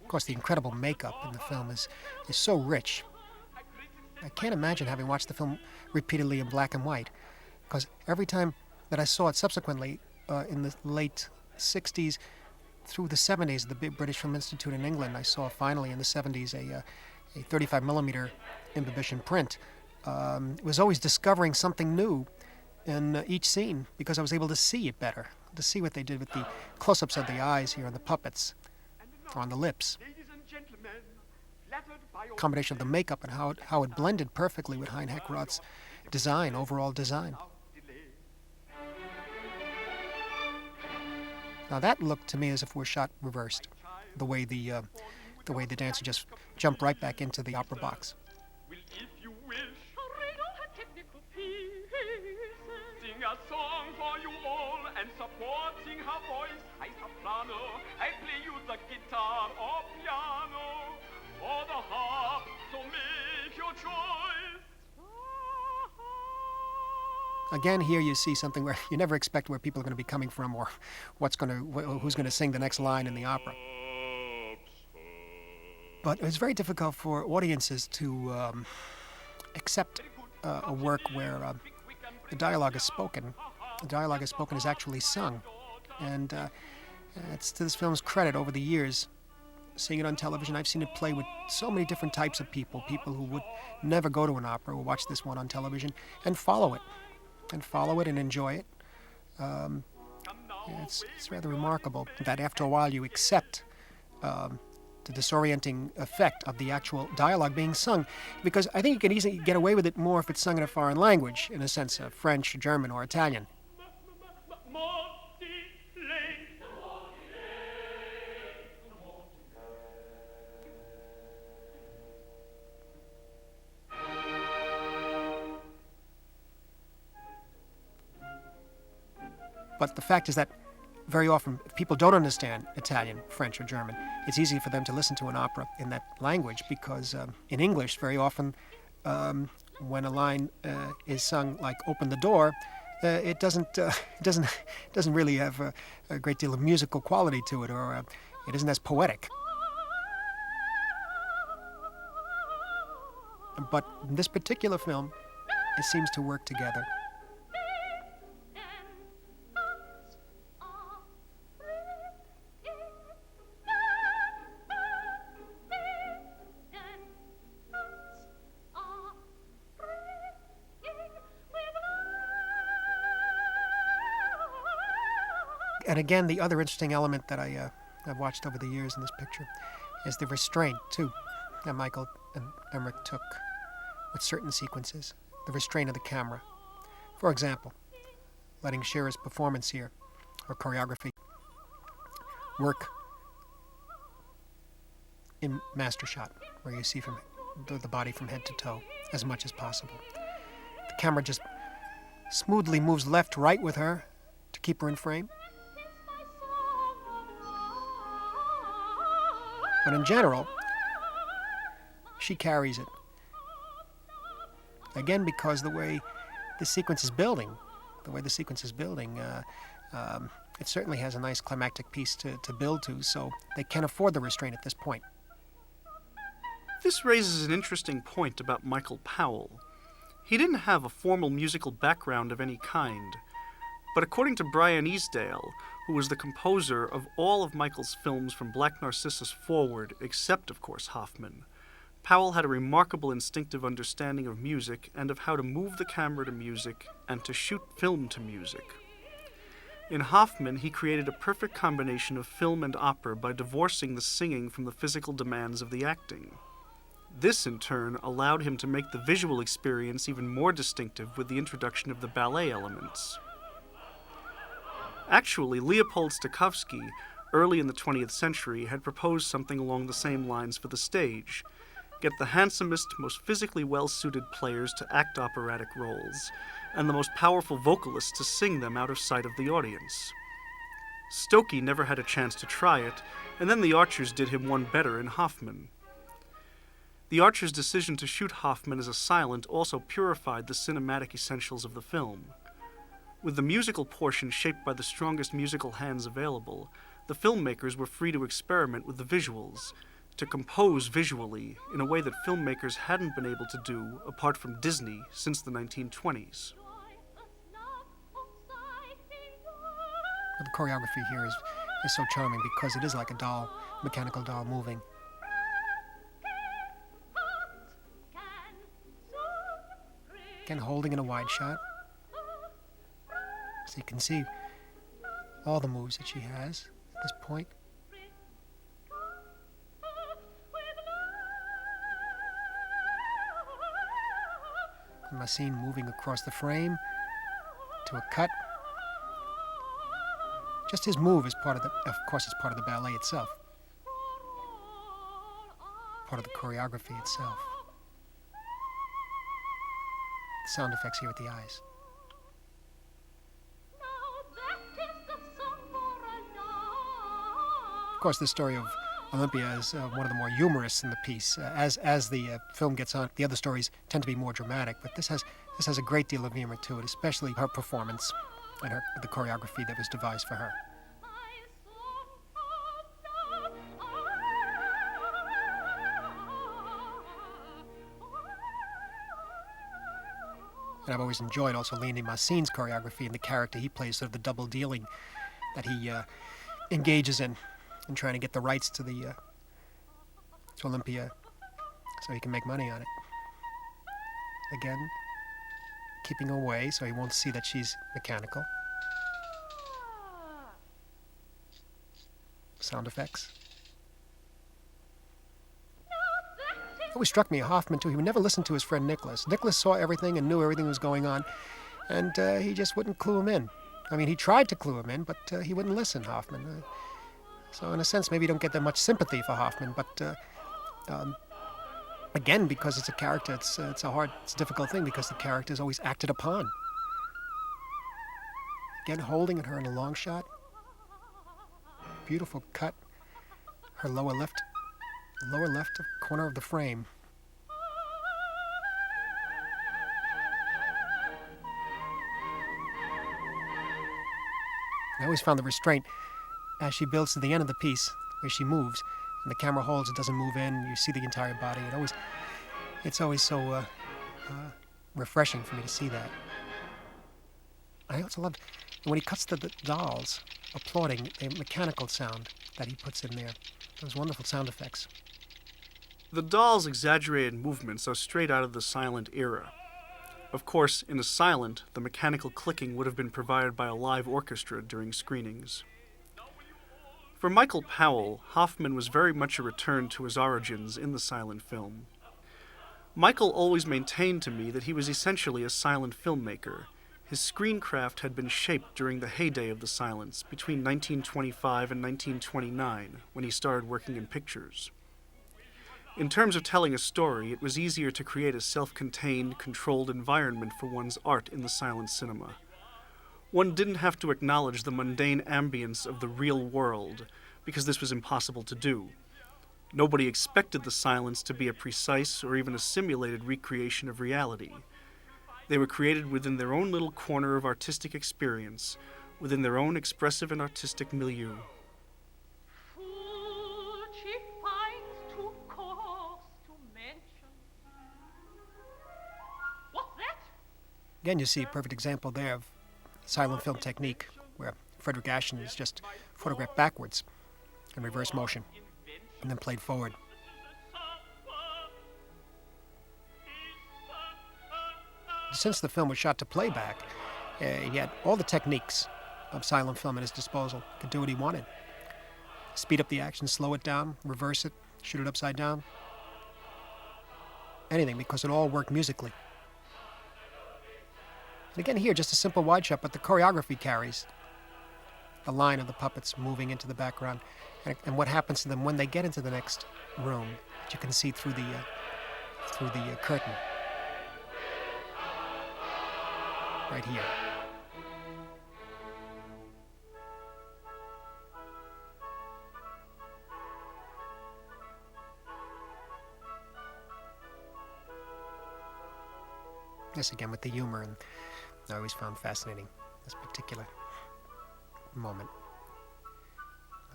Of course, the incredible makeup in the film is so rich. I can't imagine having watched the film repeatedly in black and white, because every time that I saw it subsequently in the late 60s through the 70s, the big British Film Institute in England, I saw finally in the 70s a 35mm imbibition print. Was always discovering something new in each scene because I was able to see it better, to see what they did with the close-ups of the eyes here and the puppets, or on the lips. Combination of the makeup and how it blended perfectly with Hein Heckroth's design, overall design. Now that looked to me as if it were shot reversed, the way the dancer just jumped right back into the opera box. Sing a song for you all and supporting her voice, high soprano. I play you the guitar or piano or the harp, so make your choice. Again, here you see something where you never expect where people are going to be coming from or who's going to sing the next line in the opera. But it's very difficult for audiences to accept a work where the dialogue is spoken. The dialogue is spoken is actually sung. And it's to this film's credit over the years, seeing it on television, I've seen it play with so many different types of people who would never go to an opera, will watch this one on television and follow it and enjoy it. It's rather remarkable that after a while you accept the disorienting effect of the actual dialogue being sung, because I think you can easily get away with it more if it's sung in a foreign language, in a sense, French, German, or Italian. But the fact is that very often, if people don't understand Italian, French, or German, it's easy for them to listen to an opera in that language, because in English, very often, when a line is sung like "Open the door," it doesn't really have a great deal of musical quality to it, or it isn't as poetic. But in this particular film, it seems to work together. And again, the other interesting element that I've watched over the years in this picture is the restraint, too, that Michael and Emmerich took with certain sequences, the restraint of the camera. For example, letting Shearer's performance here, or choreography, work in master shot, where you see from the body from head to toe as much as possible. The camera just smoothly moves left, right with her to keep her in frame. But in general, she carries it. Again, because the way the sequence is building, it certainly has a nice climactic piece to build to, so they can afford the restraint at this point. This raises an interesting point about Michael Powell. He didn't have a formal musical background of any kind, but according to Brian Easdale, who was the composer of all of Michael's films from Black Narcissus forward, except, of course, Hoffman, Powell had a remarkable instinctive understanding of music and of how to move the camera to music and to shoot film to music. In Hoffman, he created a perfect combination of film and opera by divorcing the singing from the physical demands of the acting. This, in turn, allowed him to make the visual experience even more distinctive with the introduction of the ballet elements. Actually, Leopold Stokowski, early in the 20th century, had proposed something along the same lines for the stage: get the handsomest, most physically well-suited players to act operatic roles, and the most powerful vocalists to sing them out of sight of the audience. Stokey never had a chance to try it, and then the Archers did him one better in Hoffman. The Archers' decision to shoot Hoffman as a silent also purified the cinematic essentials of the film. With the musical portion shaped by the strongest musical hands available, the filmmakers were free to experiment with the visuals, to compose visually in a way that filmmakers hadn't been able to do, apart from Disney, since the 1920s. The choreography here is so charming because it is like a doll, mechanical doll moving. Again, holding in a wide shot. So you can see all the moves that she has at this point. And Massine moving across the frame to a cut. Just his move is part of the ballet itself. Part of the choreography itself. The sound effects here with the eyes. Of course, the story of Olympia is one of the more humorous in the piece. As the film gets on, the other stories tend to be more dramatic, but this has a great deal of humor to it, especially her performance and the choreography that was devised for her. And I've always enjoyed also Leonie Massine's choreography and the character he plays, sort of the double dealing that he engages in trying to get the rights to Olympia so he can make money on it. Again, keeping away so he won't see that she's mechanical. sound effects. It always struck me, Hoffman, too, he would never listen to his friend Nicholas. Nicholas saw everything and knew everything was going on, and he just wouldn't clue him in. I mean, he tried to clue him in, but he wouldn't listen, Hoffman. So in a sense, maybe you don't get that much sympathy for Hoffman, but again, because it's a character, it's a difficult thing because the character is always acted upon. Again, holding at her in a long shot. Beautiful cut. Her lower left corner of the frame. I always found the restraint as she builds to the end of the piece, where she moves, and the camera holds, it doesn't move in, you see the entire body. It's always so refreshing for me to see that. I also loved when he cuts the dolls, applauding the mechanical sound that he puts in there. Those wonderful sound effects. The dolls' exaggerated movements are straight out of the silent era. Of course, in a silent, the mechanical clicking would have been provided by a live orchestra during screenings. For Michael Powell, Hoffman was very much a return to his origins in the silent film. Michael always maintained to me that he was essentially a silent filmmaker. His screencraft had been shaped during the heyday of the silence, between 1925 and 1929, when he started working in pictures. In terms of telling a story, it was easier to create a self-contained, controlled environment for one's art in the silent cinema. One didn't have to acknowledge the mundane ambience of the real world, because this was impossible to do. Nobody expected the silence to be a precise or even a simulated recreation of reality. They were created within their own little corner of artistic experience, within their own expressive and artistic milieu. Again, you see a perfect example there of silent film technique, where Frederick Ashton is just photographed backwards in reverse motion, and then played forward. Since the film was shot to playback, he had all the techniques of silent film at his disposal. He could do what he wanted. Speed up the action, slow it down, reverse it, shoot it upside down. Anything, because it all worked musically. And again here, just a simple wide shot, but the choreography carries. The line of the puppets moving into the background, and what happens to them when they get into the next room, that you can see through the curtain. Right here. This again with the humor, and I always found fascinating this particular moment.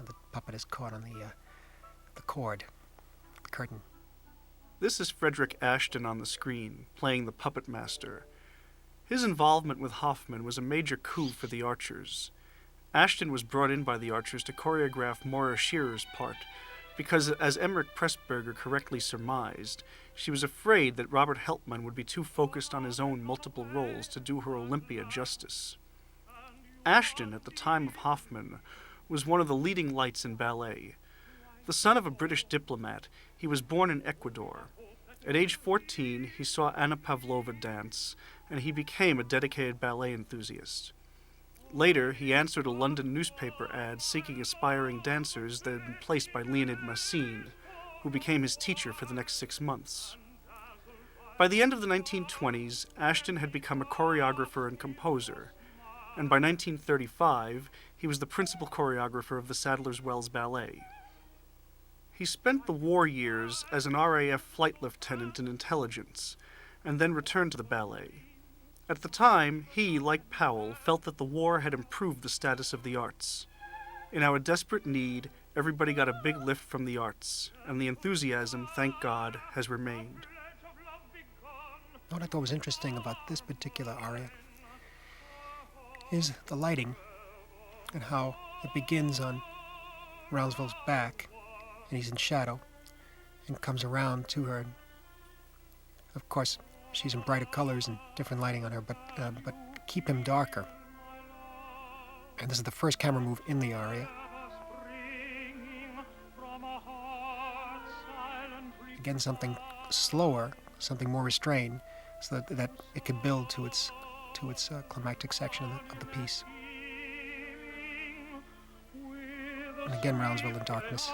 The puppet is caught on the cord, the curtain. This is Frederick Ashton on the screen, playing the puppet master. His involvement with Hoffman was a major coup for the Archers. Ashton was brought in by the Archers to choreograph Maura Shearer's part, because, as Emmerich Pressburger correctly surmised, she was afraid that Robert Helpmann would be too focused on his own multiple roles to do her Olympia justice. Ashton, at the time of Hoffman, was one of the leading lights in ballet. The son of a British diplomat, he was born in Ecuador. At age 14, he saw Anna Pavlova dance, and he became a dedicated ballet enthusiast. Later, he answered a London newspaper ad seeking aspiring dancers that had been placed by Leonid Massine, who became his teacher for the next 6 months. By the end of the 1920s, Ashton had become a choreographer and composer, and by 1935, he was the principal choreographer of the Sadler's Wells Ballet. He spent the war years as an RAF flight lieutenant in intelligence, and then returned to the ballet. At the time, he, like Powell, felt that the war had improved the status of the arts. In our desperate need, everybody got a big lift from the arts, and the enthusiasm, thank God, has remained. What I thought was interesting about this particular aria is the lighting and how it begins on Rounsville's back, and he's in shadow, and comes around to her. Of course, she's in brighter colors and different lighting on her, but keep him darker. And this is the first camera move in the aria. again, something slower, something more restrained, so that it could build to its climactic section of the piece. And again, Roundsville in darkness.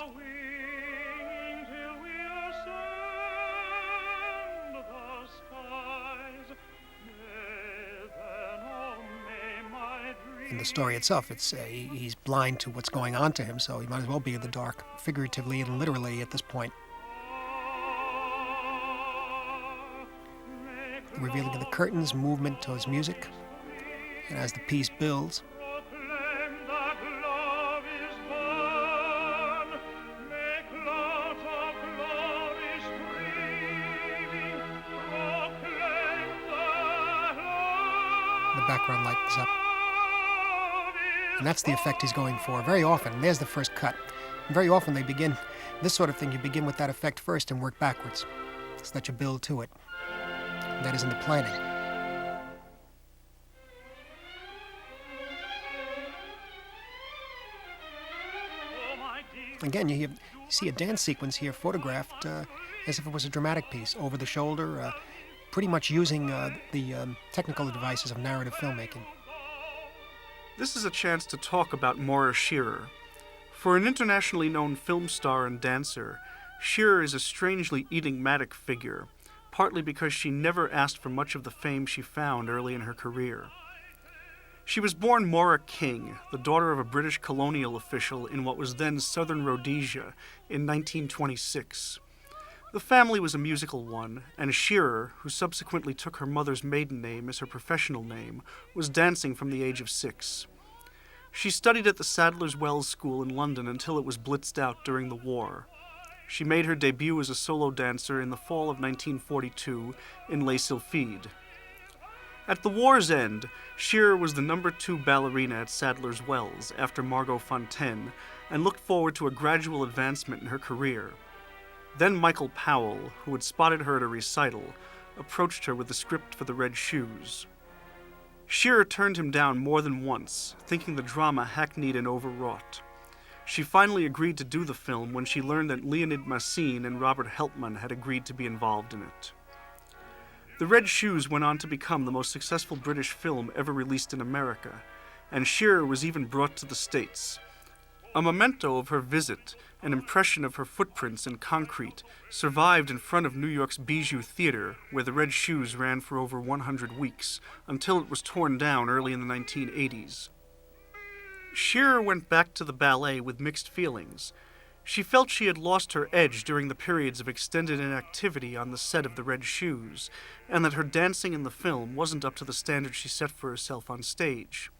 In the story itself, he's blind to what's going on to him, so he might as well be in the dark, figuratively and literally at this point. The revealing of the curtains, movement towards music, and as the piece builds, the background lightens up. And that's the effect he's going for. Very often, there's the first cut. And very often they begin, this sort of thing, you begin with that effect first and work backwards, so that you build to it. And that is in the planning. Again, you see a dance sequence here photographed as if it was a dramatic piece, over the shoulder, pretty much using the technical devices of narrative filmmaking. This is a chance to talk about Maura Shearer. For an internationally known film star and dancer, Shearer is a strangely enigmatic figure, partly because she never asked for much of the fame she found early in her career. She was born Maura King, the daughter of a British colonial official in what was then Southern Rhodesia, in 1926. The family was a musical one, and Shearer, who subsequently took her mother's maiden name as her professional name, was dancing from the age of 6. She studied at the Sadler's Wells School in London until it was blitzed out during the war. She made her debut as a solo dancer in the fall of 1942 in Les Sylphides. At the war's end, Shearer was the number 2 ballerina at Sadler's Wells after Margot Fontaine, and looked forward to a gradual advancement in her career. Then Michael Powell, who had spotted her at a recital, approached her with the script for The Red Shoes. Shearer turned him down more than once, thinking the drama hackneyed and overwrought. She finally agreed to do the film when she learned that Leonid Massine and Robert Helpman had agreed to be involved in it. The Red Shoes went on to become the most successful British film ever released in America, and Shearer was even brought to the States. A memento of her visit, an impression of her footprints in concrete, survived in front of New York's Bijou Theater, where The Red Shoes ran for over 100 weeks, until it was torn down early in the 1980s. Shearer went back to the ballet with mixed feelings. She felt she had lost her edge during the periods of extended inactivity on the set of The Red Shoes, and that her dancing in the film wasn't up to the standard she set for herself on stage.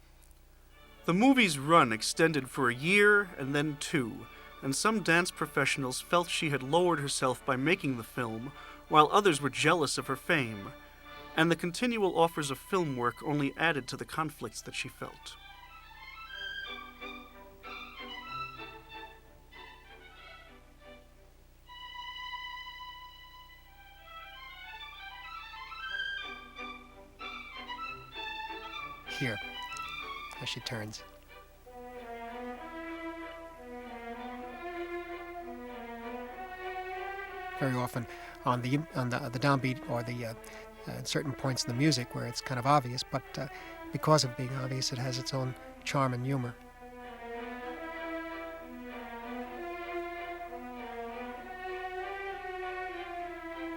The movie's run extended for a year and then 2, and some dance professionals felt she had lowered herself by making the film, while others were jealous of her fame, and the continual offers of film work only added to the conflicts that she felt. Here, as she turns. Very often on the downbeat or the certain points in the music where it's kind of obvious, but because of being obvious, it has its own charm and humor.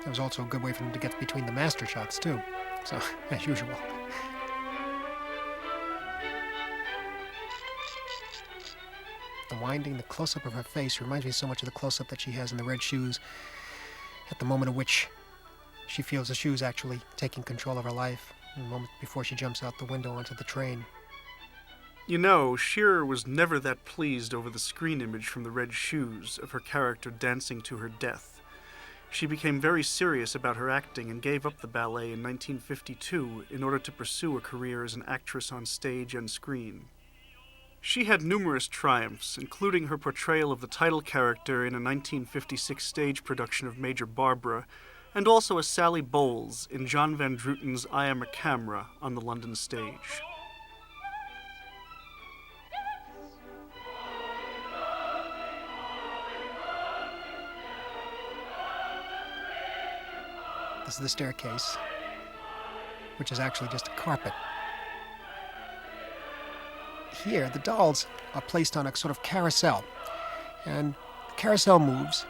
It was also a good way for them to get between the master shots too, so as usual. The winding, the close-up of her face reminds me so much of the close-up that she has in The Red Shoes at the moment at which she feels the shoes actually taking control of her life, the moment before she jumps out the window onto the train. You know, Shearer was never that pleased over the screen image from The Red Shoes of her character dancing to her death. She became very serious about her acting and gave up the ballet in 1952 in order to pursue a career as an actress on stage and screen. She had numerous triumphs, including her portrayal of the title character in a 1956 stage production of Major Barbara, and also as Sally Bowles in John Van Druten's I Am a Camera on the London stage. This is the staircase, which is actually just a carpet. Here, the dolls are placed on a sort of carousel, and the carousel moves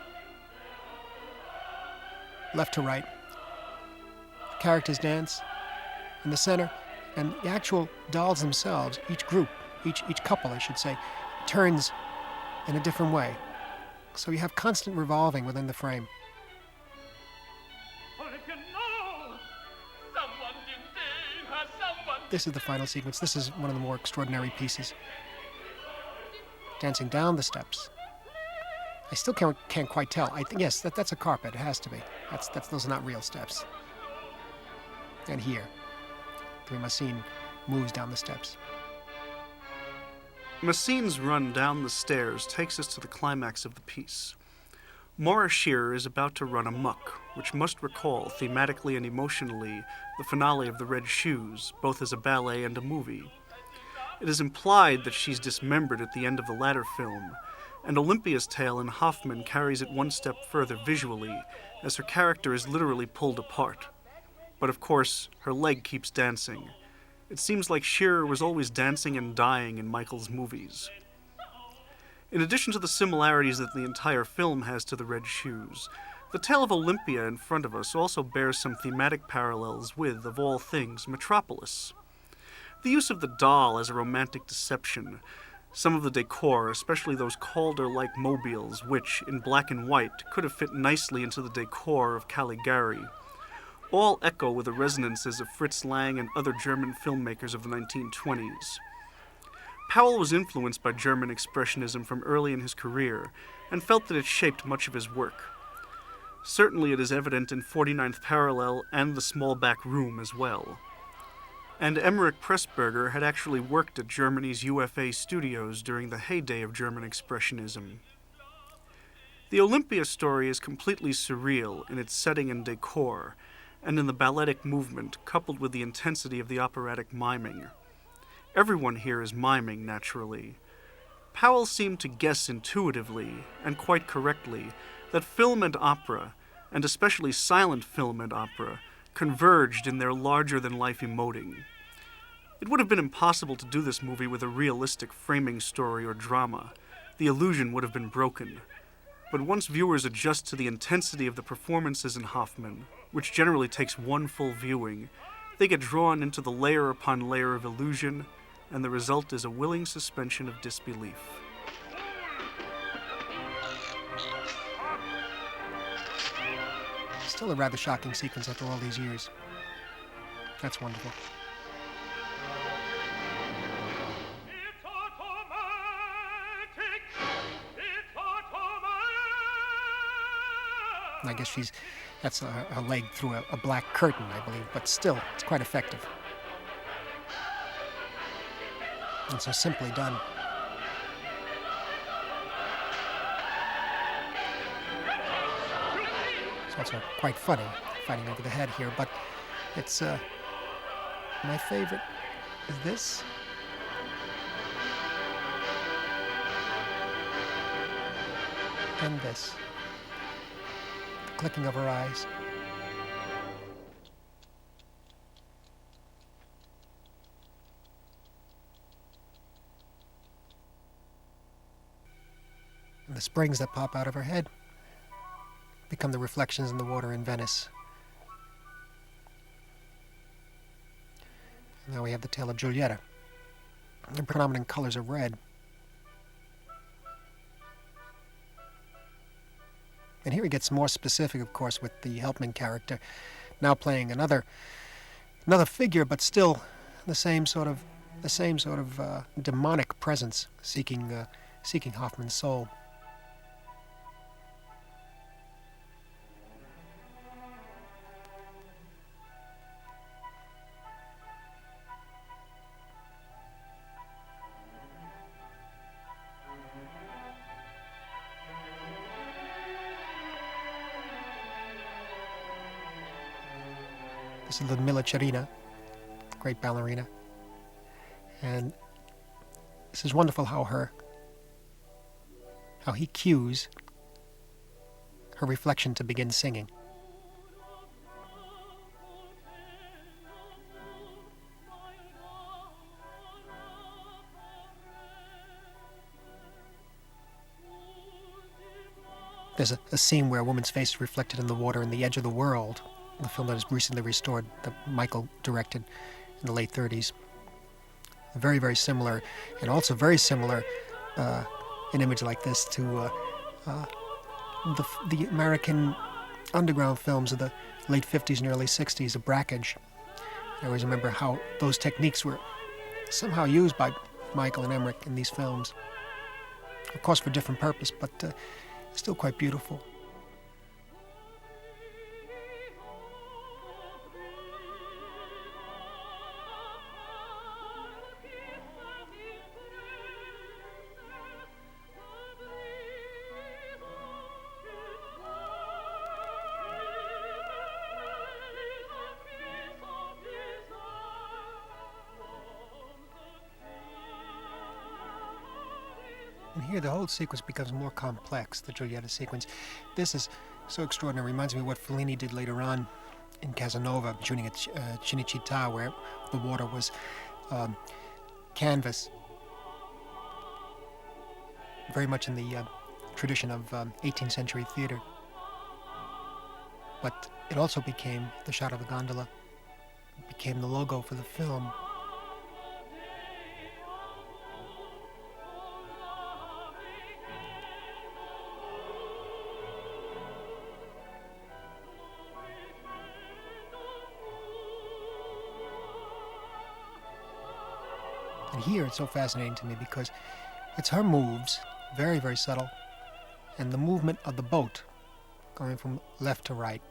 left to right. The characters dance in the center, and the actual dolls themselves, each group, each couple, I should say, turns in a different way. So you have constant revolving within the frame. Olympia, no! Someone detain her, someone! This is the final sequence. This is one of the more extraordinary pieces. Dancing down the steps. I still can't quite tell. I think, yes, that's a carpet. It has to be. Those are not real steps. And here, the Massine moves down the steps. Massine's run down the stairs takes us to the climax of the piece. Maura Scherer is about to run amok, which must recall, thematically and emotionally, the finale of The Red Shoes, both as a ballet and a movie. It is implied that she's dismembered at the end of the latter film, and Olympia's tale in Hoffman carries it one step further visually, as her character is literally pulled apart. But of course, her leg keeps dancing. It seems like Scherer was always dancing and dying in Michael's movies. In addition to the similarities that the entire film has to The Red Shoes, the tale of Olympia in front of us also bears some thematic parallels with, of all things, Metropolis. The use of the doll as a romantic deception, some of the decor, especially those Calder-like mobiles which, in black and white, could have fit nicely into the decor of Caligari, all echo with the resonances of Fritz Lang and other German filmmakers of the 1920s. Powell was influenced by German Expressionism from early in his career, and felt that it shaped much of his work. Certainly it is evident in 49th Parallel and The Small Back Room as well. And Emmerich Pressburger had actually worked at Germany's UFA studios during the heyday of German Expressionism. The Olympia story is completely surreal in its setting and decor, and in the balletic movement, coupled with the intensity of the operatic miming. Everyone here is miming, naturally. Powell seemed to guess intuitively, and quite correctly, that film and opera, and especially silent film and opera, converged in their larger-than-life emoting. It would have been impossible to do this movie with a realistic framing story or drama. The illusion would have been broken. But once viewers adjust to the intensity of the performances in Hoffman, which generally takes one full viewing, they get drawn into the layer upon layer of illusion, and the result is a willing suspension of disbelief. Still a rather shocking sequence after all these years. That's wonderful. It's automatic. It's automatic. I guess that's her leg through a black curtain, I believe, but still, it's quite effective. And so simply done. It's also quite funny, fighting over the head here, but it's, my favorite is this. And this. The clicking of her eyes. And the springs that pop out of her head become the reflections in the water in Venice. And now we have the tale of Giulietta. The predominant colors are red. And here he gets more specific, of course, with the Hauptmann character now playing another figure, but still the same sort of demonic presence seeking Hoffman's soul. This is Ludmilla Cherina, great ballerina. And this is wonderful how he cues her reflection to begin singing. There's a scene where a woman's face is reflected in the water in The Edge of the World, the film that is recently restored, that Michael directed in the late 30s. Very, very similar, and also very similar, an image like this to the American underground films of the late 50s and early 60s, the Brackage. I always remember how those techniques were somehow used by Michael and Emmerich in these films. Of course, for different purpose, but still quite beautiful. And here the whole sequence becomes more complex, the Giulietta sequence. This is so extraordinary. It reminds me of what Fellini did later on in Casanova, shooting at Cinecittà, where the water was canvas. Very much in the tradition of 18th century theater. But it also became the shot of the gondola. It became the logo for the film. And here it's so fascinating to me because it's her moves, very, very subtle, and the movement of the boat going from left to right.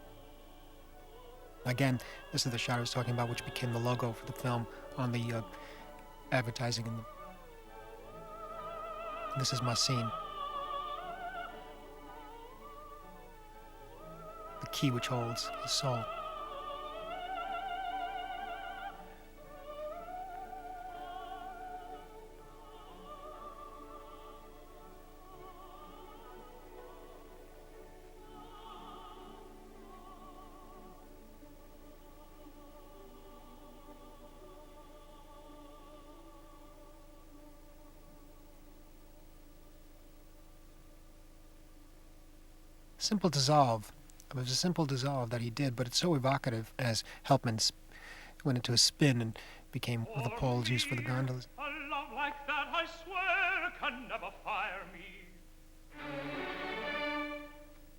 Again, this is the shot I was talking about, which became the logo for the film on the advertising. This is my scene. The key which holds his soul. Simple dissolve. It was a simple dissolve that he did, but it's so evocative as Hoffman went into a spin and became one of the poles used for the gondolas. A love like that, I swear, can never fire me.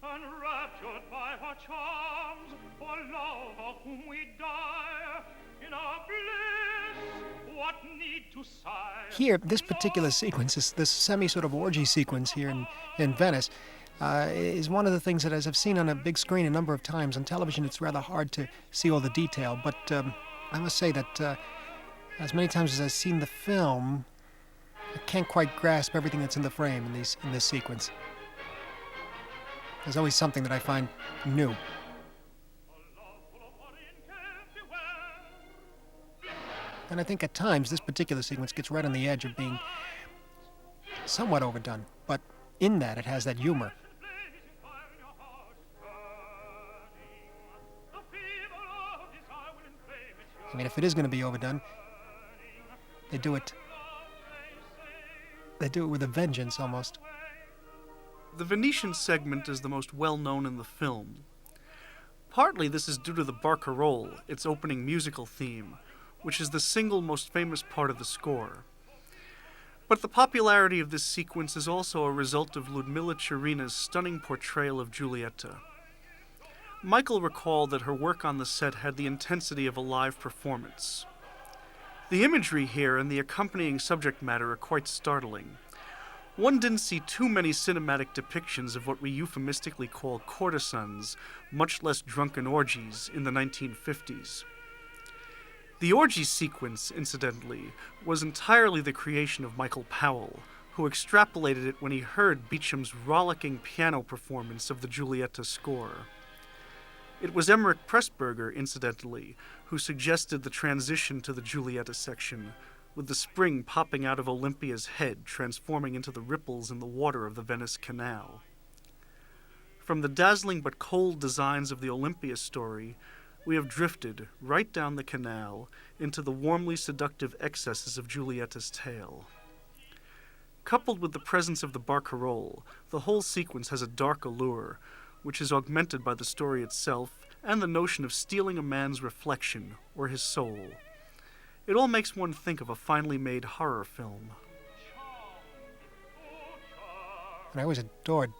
Enraptured by her charms, for love of whom we die, in our bliss, what need to sigh? Here, this particular sequence, this semi-sort of orgy sequence here in Venice, is one of the things that, as I've seen on a big screen a number of times on television, it's rather hard to see all the detail. But I must say that as many times as I've seen the film, I can't quite grasp everything that's in the frame in this sequence. There's always something that I find new. And I think at times this particular sequence gets right on the edge of being somewhat overdone. But in that, it has that humor. I mean, if it is going to be overdone, they do it with a vengeance almost. The Venetian segment is the most well-known in the film. Partly this is due to the barcarolle, its opening musical theme, which is the single most famous part of the score. But the popularity of this sequence is also a result of Ludmilla Cherina's stunning portrayal of Giulietta. Michael recalled that her work on the set had the intensity of a live performance. The imagery here and the accompanying subject matter are quite startling. One didn't see too many cinematic depictions of what we euphemistically call courtesans, much less drunken orgies, in the 1950s. The orgy sequence, incidentally, was entirely the creation of Michael Powell, who extrapolated it when he heard Beecham's rollicking piano performance of the Giulietta score. It was Emmerich Pressburger, incidentally, who suggested the transition to the Giulietta section, with the spring popping out of Olympia's head, transforming into the ripples in the water of the Venice Canal. From the dazzling but cold designs of the Olympia story, we have drifted right down the canal into the warmly seductive excesses of Giulietta's tale. Coupled with the presence of the barcarolle, the whole sequence has a dark allure, which is augmented by the story itself and the notion of stealing a man's reflection, or his soul. It all makes one think of a finely made horror film. And I always adored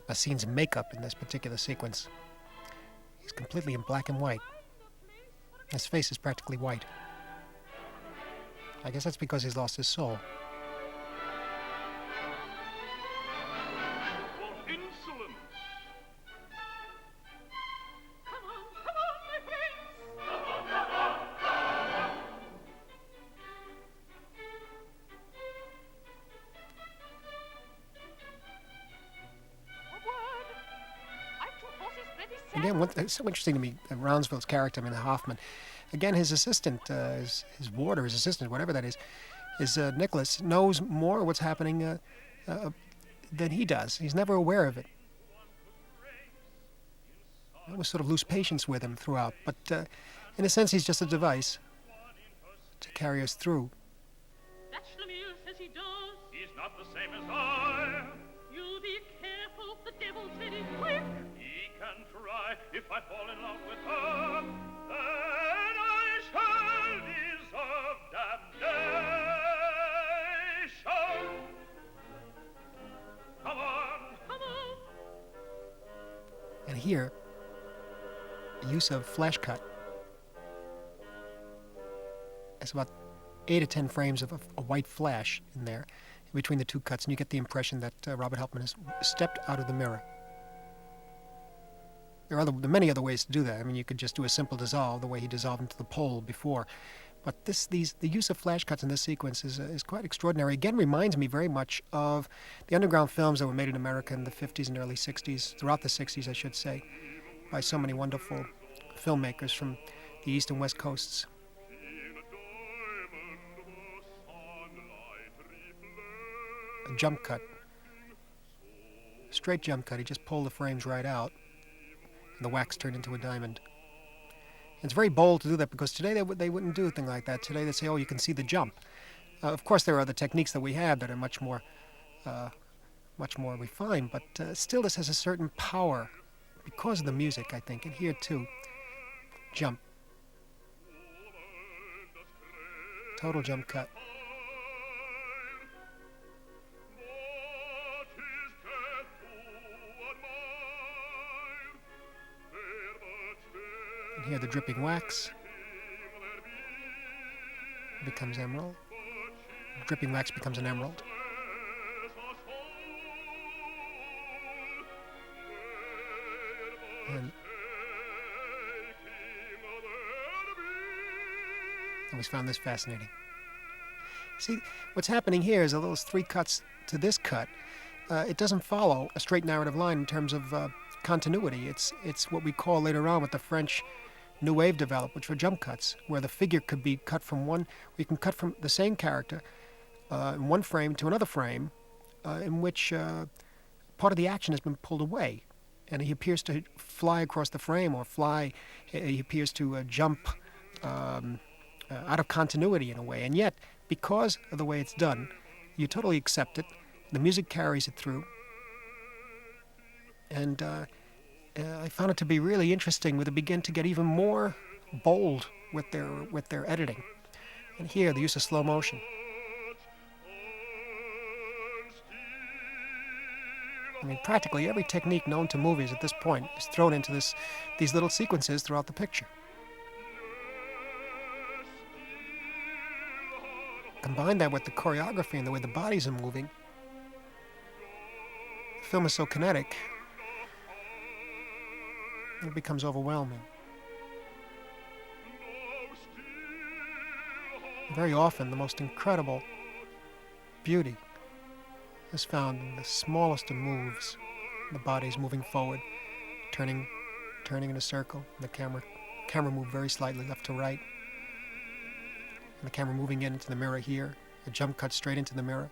Assine's makeup in this particular sequence. He's completely in black and white. His face is practically white. I guess that's because he's lost his soul. For insolence! Come on, my friends! A word. I've two horses ready set. Again, it's so interesting to me, Rounsville's character, Hoffman. Again, his assistant, his warder, his assistant, whatever that is Nicholas, knows more what's happening than he does. He's never aware of it. I always sort of lose patience with him throughout, but in a sense, he's just a device to carry us through. That Schlemiel says he does. He's not the same as I. You be careful, the devil's very quick. He can try. If I fall in love with her, then I shall deserve damnation. Come on. Come on. And here, the use of flash cut. It's about 8 or 10 frames of a white flash in there, in between the two cuts, and you get the impression that Robert Hoffman has stepped out of the mirror. There are many other ways to do that. I mean, you could just do a simple dissolve, the way he dissolved into the pole before. But the use of flash cuts in this sequence is quite extraordinary. Again, reminds me very much of the underground films that were made in America in the 50s and early 60s, throughout the 60s, I should say, by so many wonderful filmmakers from the East and West Coasts. A jump cut. Straight jump cut. He just pulled the frames right out, and the wax turned into a diamond. It's very bold to do that, because today they wouldn't do a thing like that. Today they say, oh, you can see the jump. Of course, there are other techniques that we have that are much more refined, but still this has a certain power because of the music, I think. And here, too, jump. Total jump cut. And here the dripping wax becomes emerald. The dripping wax becomes an emerald. And I always found this fascinating. See, what's happening here is those 3 cuts to this cut. It doesn't follow a straight narrative line in terms of continuity. It's what we call later on with the French New Wave developed, which were jump cuts, where the figure could be cut from one. We can cut from the same character in one frame to another frame, in which part of the action has been pulled away, and he appears to fly across the frame or fly. He appears to jump out of continuity in a way, and yet because of the way it's done, you totally accept it. The music carries it through, and I found it to be really interesting when they begin to get even more bold with their editing. And here, the use of slow motion. I mean, practically every technique known to movies at this point is thrown into these little sequences throughout the picture. Combine that with the choreography and the way the bodies are moving. The film is so kinetic, it becomes overwhelming. Very often, the most incredible beauty is found in the smallest of moves. The body's moving forward, turning in a circle. The camera moved very slightly left to right. And the camera moving into the mirror here. A jump cut straight into the mirror.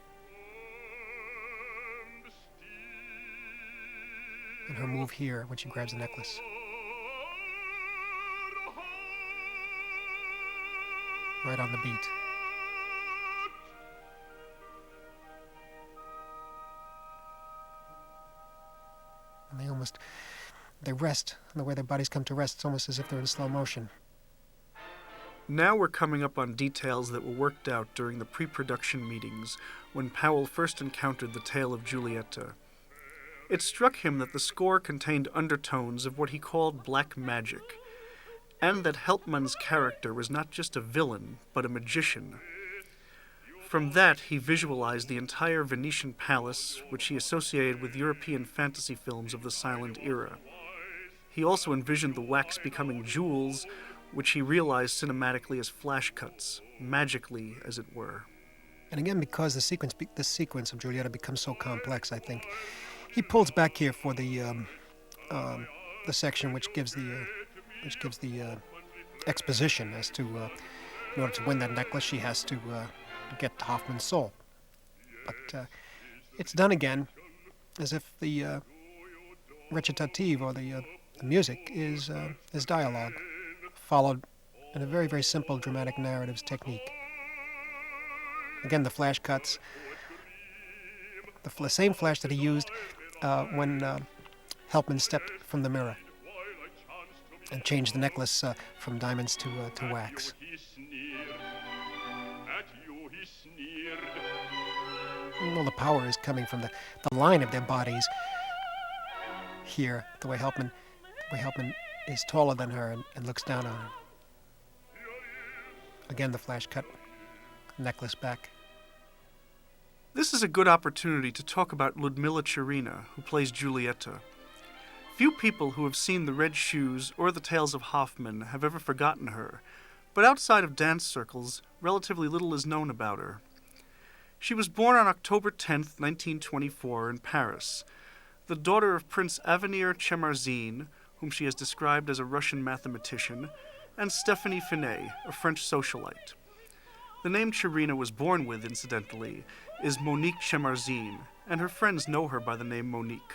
And her move here when she grabs the necklace. Right on the beat. and they rest. And the way their bodies come to rest, it's almost as if they're in slow motion. Now we're coming up on details that were worked out during the pre-production meetings when Powell first encountered the tale of Giulietta. It struck him that the score contained undertones of what he called black magic, and that Helpmann's character was not just a villain, but a magician. From that, he visualized the entire Venetian palace, which he associated with European fantasy films of the silent era. He also envisioned the wax becoming jewels, which he realized cinematically as flash cuts, magically, as it were. And again, because this sequence of Giulietta becomes so complex, I think he pulls back here for the section which gives the exposition as to in order to win that necklace, she has to get Hoffman's soul. But it's done again as if the recitative or the music is dialogue, followed in a very, very simple dramatic narratives technique. Again, the flash cuts, the same flash that he used when Helpmann stepped from the mirror and changed the necklace from diamonds to wax. All the power is coming from the line of their bodies here, the way Hoffman is taller than her and looks down on her. Again, the flash cut, necklace back. This is a good opportunity to talk about Ludmila Cherina, who plays Giulietta. Few people who have seen The Red Shoes or The Tales of Hoffman have ever forgotten her, but outside of dance circles, relatively little is known about her. She was born on October 10, 1924, in Paris, the daughter of Prince Avenir Chemarzyne, whom she has described as a Russian mathematician, and Stéphanie Finet, a French socialite. The name Cherina was born with, incidentally, is Monique Chemarzyne, and her friends know her by the name Monique.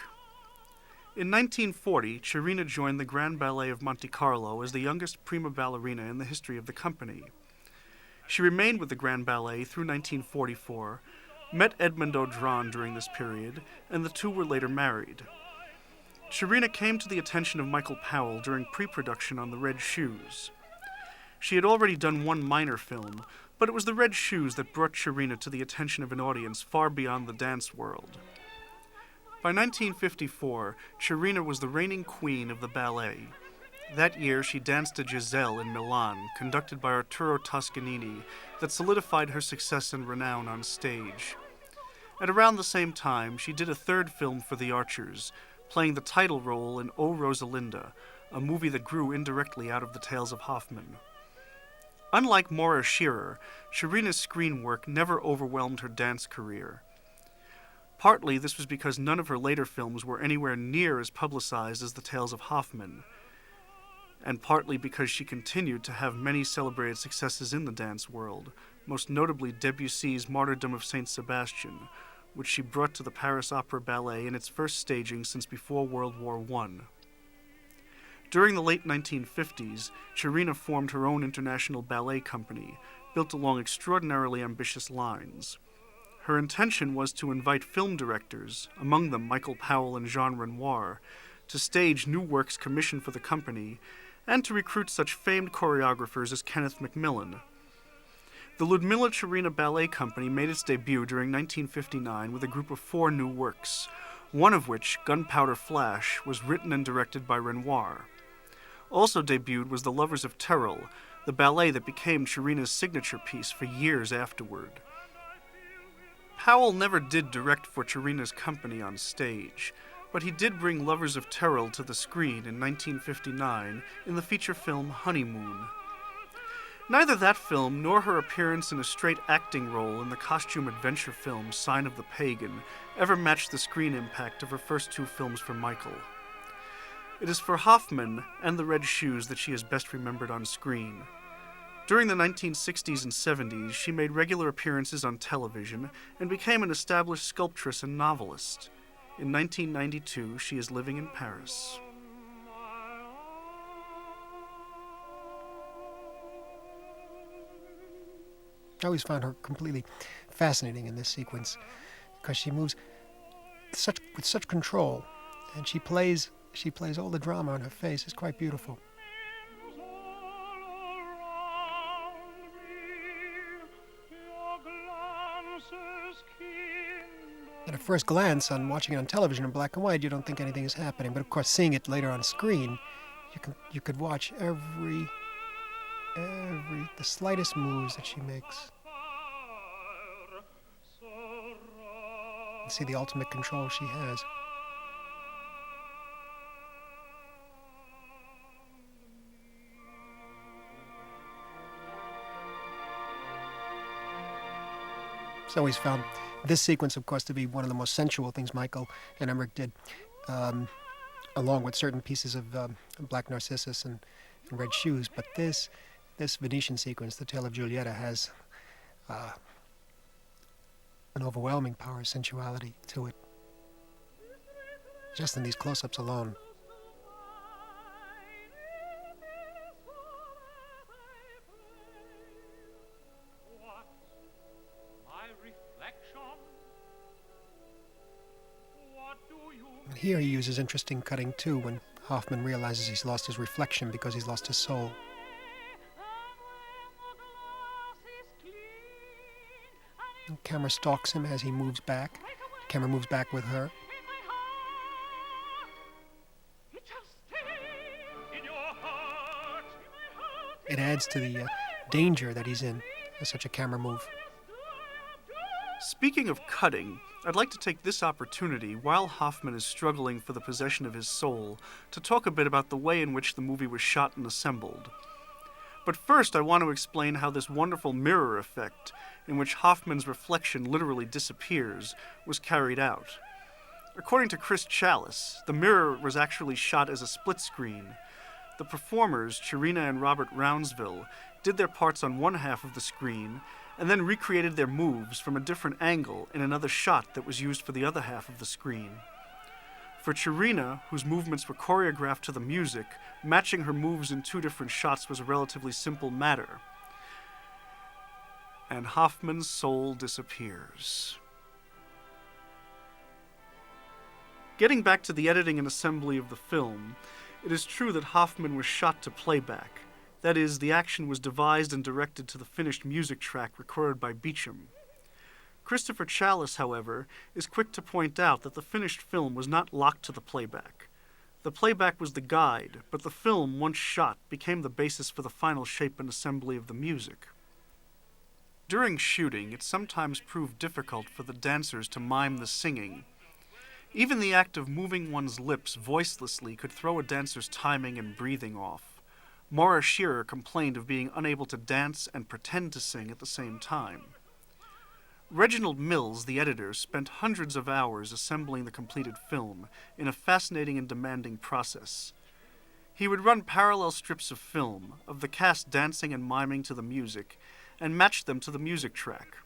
In 1940, Cherina joined the Grand Ballet of Monte Carlo as the youngest prima ballerina in the history of the company. She remained with the Grand Ballet through 1944, met Edmond Audran during this period, and the two were later married. Cherina came to the attention of Michael Powell during pre-production on The Red Shoes. She had already done one minor film, but it was The Red Shoes that brought Cherina to the attention of an audience far beyond the dance world. By 1954, Cherina was the reigning queen of the ballet. That year, she danced a Giselle in Milan, conducted by Arturo Toscanini, that solidified her success and renown on stage. At around the same time, she did a third film for the Archers, playing the title role in O Rosalinda, a movie that grew indirectly out of the Tales of Hoffman. Unlike Maura Shearer, Cherina's screen work never overwhelmed her dance career. Partly this was because none of her later films were anywhere near as publicized as the Tales of Hoffman, and partly because she continued to have many celebrated successes in the dance world, most notably Debussy's Martyrdom of Saint Sebastian, which she brought to the Paris Opera Ballet in its first staging since before World War I. During the late 1950s, Cherina formed her own international ballet company, built along extraordinarily ambitious lines. Her intention was to invite film directors, among them Michael Powell and Jean Renoir, to stage new works commissioned for the company, and to recruit such famed choreographers as Kenneth Macmillan. The Ludmila Cherina Ballet Company made its debut during 1959 with a group of 4 new works, one of which, Gunpowder Flash, was written and directed by Renoir. Also debuted was The Lovers of Terrell, the ballet that became Cherina's signature piece for years afterward. Powell never did direct for Cherina's company on stage, but he did bring Lovers of Terrell to the screen in 1959 in the feature film Honeymoon. Neither that film nor her appearance in a straight acting role in the costume adventure film Sign of the Pagan ever matched the screen impact of her first 2 films for Michael. It is for Hoffman and The Red Shoes that she is best remembered on screen. During the 1960s and 70s, she made regular appearances on television and became an established sculptress and novelist. In 1992, she is living in Paris. I always found her completely fascinating in this sequence because she moves with such control And she plays all the drama on her face. It's quite beautiful. At a first glance, on watching it on television in black and white, you don't think anything is happening. But of course, seeing it later on screen, you could watch the slightest moves that she makes. And see the ultimate control she has. So always found this sequence, of course, to be one of the most sensual things Michael and Emmerich did, along with certain pieces of Black Narcissus and Red Shoes. But this Venetian sequence, The Tale of Giulietta, has an overwhelming power of sensuality to it, just in these close-ups alone. And here he uses interesting cutting too, when Hoffman realizes he's lost his reflection because he's lost his soul. The camera stalks him as he moves back. The camera moves back with her. It adds to the danger that he's in as such a camera move. Speaking of cutting, I'd like to take this opportunity, while Hoffman is struggling for the possession of his soul, to talk a bit about the way in which the movie was shot and assembled. But first, I want to explain how this wonderful mirror effect, in which Hoffman's reflection literally disappears, was carried out. According to Chris Chalice, the mirror was actually shot as a split screen. The performers, Chirina and Robert Rounsville, did their parts on one half of the screen, and then recreated their moves from a different angle in another shot that was used for the other half of the screen. For Chirina, whose movements were choreographed to the music, matching her moves in two different shots was a relatively simple matter. And Hoffman's soul disappears. Getting back to the editing and assembly of the film, it is true that Hoffman was shot to playback. That is, the action was devised and directed to the finished music track recorded by Beecham. Christopher Chalice, however, is quick to point out that the finished film was not locked to the playback. The playback was the guide, but the film, once shot, became the basis for the final shape and assembly of the music. During shooting, it sometimes proved difficult for the dancers to mime the singing. Even the act of moving one's lips voicelessly could throw a dancer's timing and breathing off. Maura Shearer complained of being unable to dance and pretend to sing at the same time. Reginald Mills, the editor, spent hundreds of hours assembling the completed film in a fascinating and demanding process. He would run parallel strips of film, of the cast dancing and miming to the music, and match them to the music track.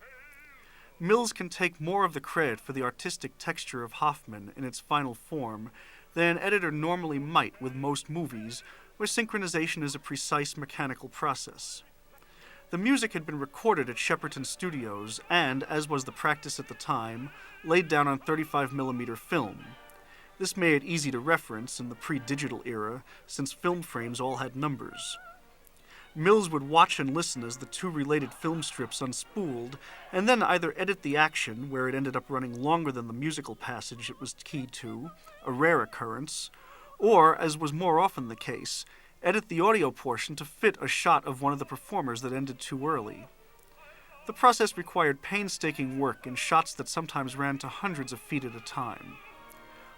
Mills can take more of the credit for the artistic texture of Hoffman in its final form than an editor normally might with most movies, where synchronization is a precise mechanical process. The music had been recorded at Shepperton Studios and, as was the practice at the time, laid down on 35mm film. This made it easy to reference in the pre-digital era, since film frames all had numbers. Mills would watch and listen as the two related film strips unspooled, and then either edit the action, where it ended up running longer than the musical passage it was keyed to, a rare occurrence, or, as was more often the case, edit the audio portion to fit a shot of one of the performers that ended too early. The process required painstaking work in shots that sometimes ran to hundreds of feet at a time.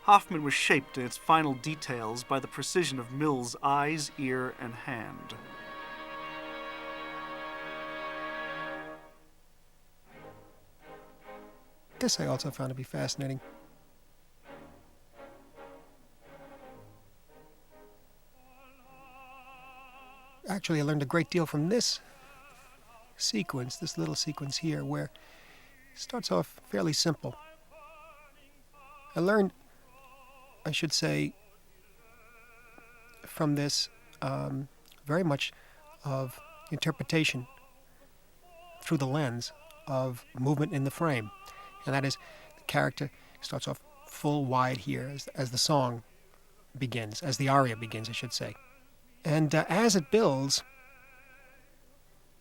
Hoffman was shaped in its final details by the precision of Mills' eyes, ear, and hand. This I also found to be fascinating. Actually, I learned a great deal from this sequence, this little sequence here, where it starts off fairly simple. I learned, I should say, from this very much of interpretation through the lens of movement in the frame. And that is, the character starts off full wide here as the song begins, as the aria begins, I should say. And as it builds,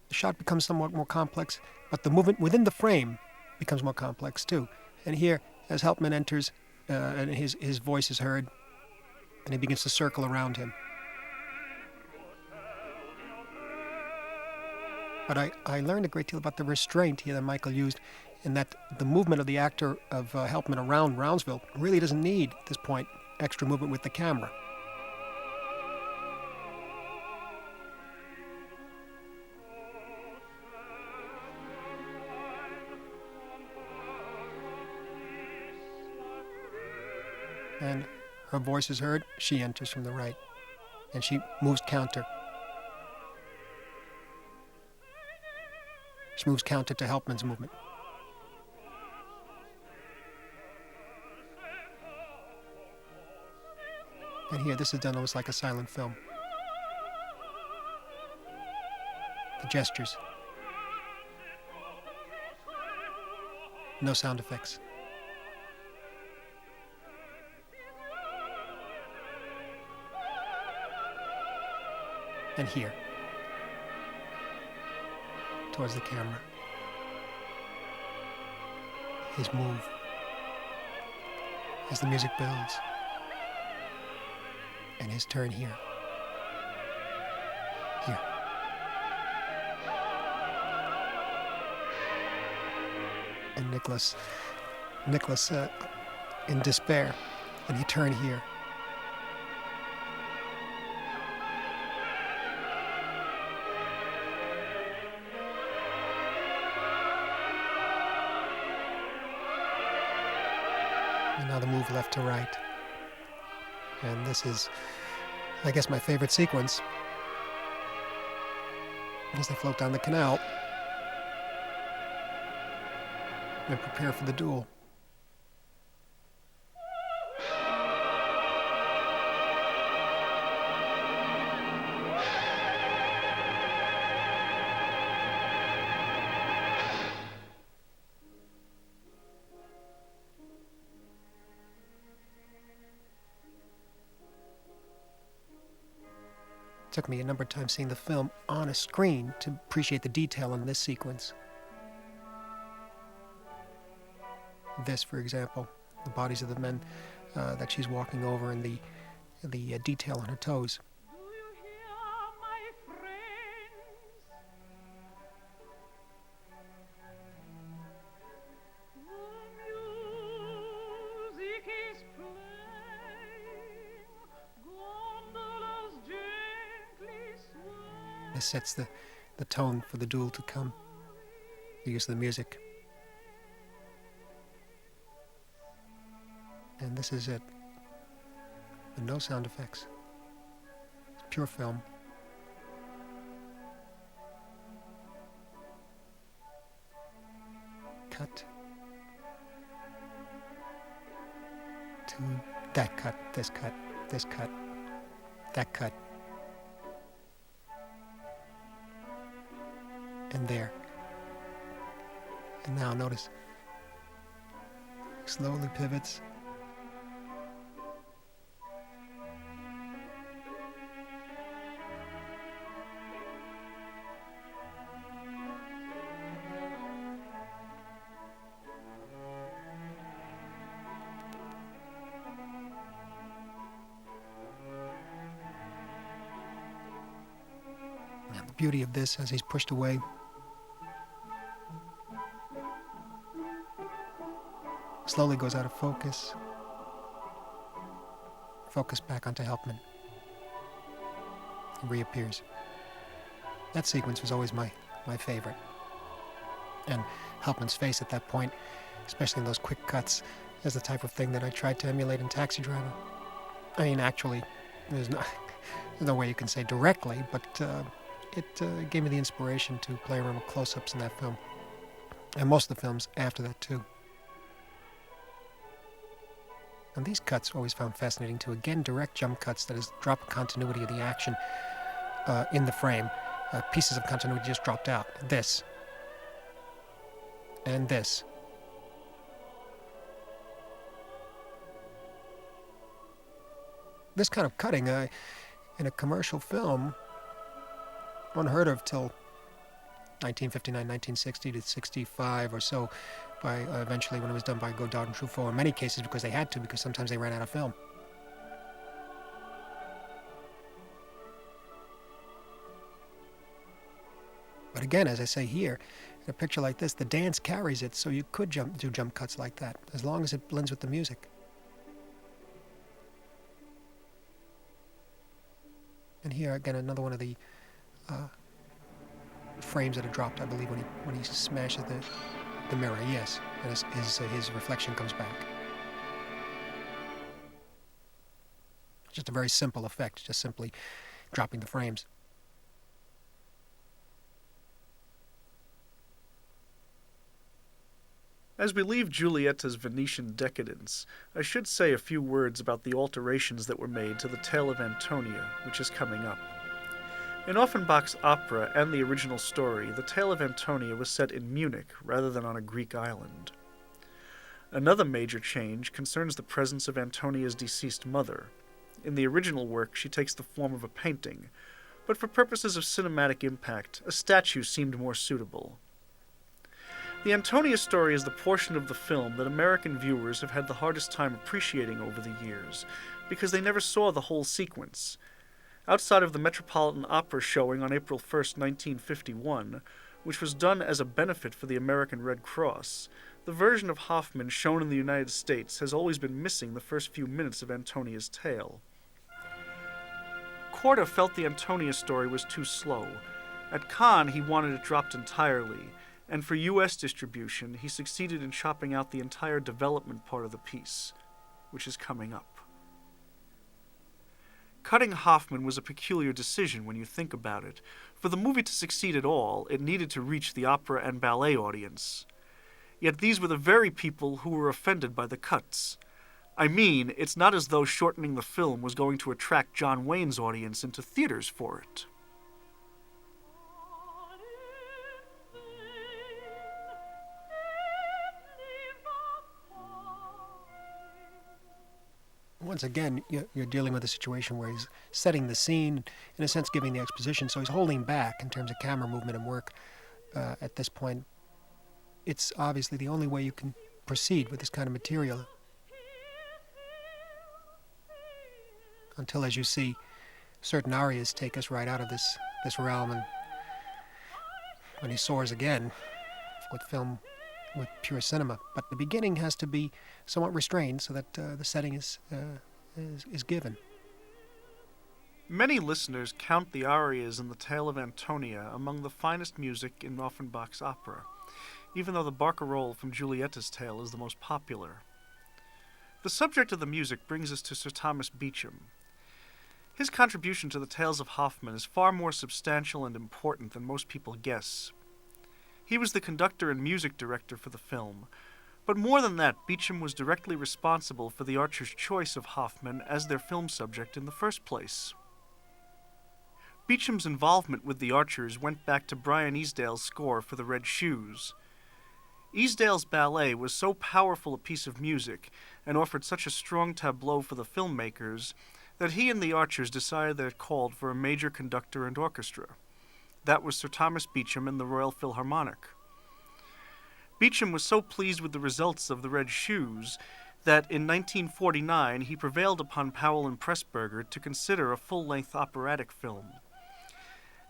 the shot becomes somewhat more complex, but the movement within the frame becomes more complex too. And here, as Hauptmann enters, and his voice is heard, and he begins to circle around him. But I learned a great deal about the restraint here that Michael used, in that the movement of the actor of Hauptmann around Brownsville really doesn't need, at this point, extra movement with the camera. And her voice is heard, she enters from the right, and she moves counter. She moves counter to Hauptmann's movement. And here, this is done almost like a silent film. The gestures. No sound effects. And here, towards the camera, his move as the music builds, and his turn here. Here. And Nicholas in despair, and he turned here. And now the move left to right. And this is, I guess, my favorite sequence, as they float down the canal and prepare for the duel. It took me a number of times seeing the film on a screen to appreciate the detail in this sequence. This, for example, the bodies of the men that she's walking over, and the detail on her toes. Do you hear, my friends? The music is playing, gondolas gently sway. This sets the tone for the duel to come, the use of the music. And this is it. With no sound effects. It's pure film. Cut. To that cut, this cut, this cut, that cut. And there. And now notice. Slowly pivots. And the beauty of this, as he's pushed away, slowly goes out of focus. Focus back onto Hauptmann. He reappears. That sequence was always my favorite. And Hauptmann's face at that point, especially in those quick cuts, is the type of thing that I tried to emulate in Taxi Driver. I mean, actually, there's no way you can say directly, but it gave me the inspiration to play around with close-ups in that film. And most of the films after that, too. And these cuts always found fascinating too. Again, direct jump cuts, that is, drop continuity of the action in the frame. Pieces of continuity just dropped out. This. And this. this kind of cutting in a commercial film, unheard of till 1959, 1960 to 65 or so, by eventually when it was done by Godard and Truffaut, in many cases because they had to, because sometimes they ran out of film. But again, as I say here, in a picture like this, the dance carries it, so you could do jump cuts like that, as long as it blends with the music. And here again, another one of the frames that are dropped, I believe, when he smashes the mirror. Yes, and his reflection comes back. Just a very simple effect, just simply dropping the frames. As we leave Giulietta's Venetian decadence, I should say a few words about the alterations that were made to The Tale of Antonia, which is coming up. In Offenbach's opera and the original story, The Tale of Antonia was set in Munich rather than on a Greek island. Another major change concerns the presence of Antonia's deceased mother. In the original work, she takes the form of a painting, but for purposes of cinematic impact, a statue seemed more suitable. The Antonia story is the portion of the film that American viewers have had the hardest time appreciating over the years, because they never saw the whole sequence. Outside of the Metropolitan Opera showing on April 1st, 1951, which was done as a benefit for the American Red Cross, the version of Hoffman shown in the United States has always been missing the first few minutes of Antonia's tale. Korda felt the Antonia story was too slow. At Cannes, he wanted it dropped entirely, and for U.S. distribution, he succeeded in chopping out the entire development part of the piece, which is coming up. Cutting Hoffman was a peculiar decision when you think about it. For the movie to succeed at all, it needed to reach the opera and ballet audience. Yet these were the very people who were offended by the cuts. I mean, it's not as though shortening the film was going to attract John Wayne's audience into theaters for it. Once again, you're dealing with a situation where he's setting the scene, in a sense giving the exposition, so he's holding back in terms of camera movement and work at this point. It's obviously the only way you can proceed with this kind of material. Until, as you see, certain arias take us right out of this realm, and when he soars again with film, with pure cinema. But the beginning has to be somewhat restrained so that the setting is given. Many listeners count the arias in The Tale of Antonia among the finest music in Offenbach's opera, even though the barcarolle from Giulietta's Tale is the most popular. The subject of the music brings us to Sir Thomas Beecham. His contribution to the Tales of Hoffman is far more substantial and important than most people guess. He was the conductor and music director for the film, but more than that, Beecham was directly responsible for the Archers' choice of Hoffman as their film subject in the first place. Beecham's involvement with the Archers went back to Brian Easdale's score for The Red Shoes. Easdale's ballet was so powerful a piece of music and offered such a strong tableau for the filmmakers that he and the Archers decided that it called for a major conductor and orchestra. That was Sir Thomas Beecham and the Royal Philharmonic. Beecham was so pleased with the results of The Red Shoes that in 1949 he prevailed upon Powell and Pressburger to consider a full-length operatic film.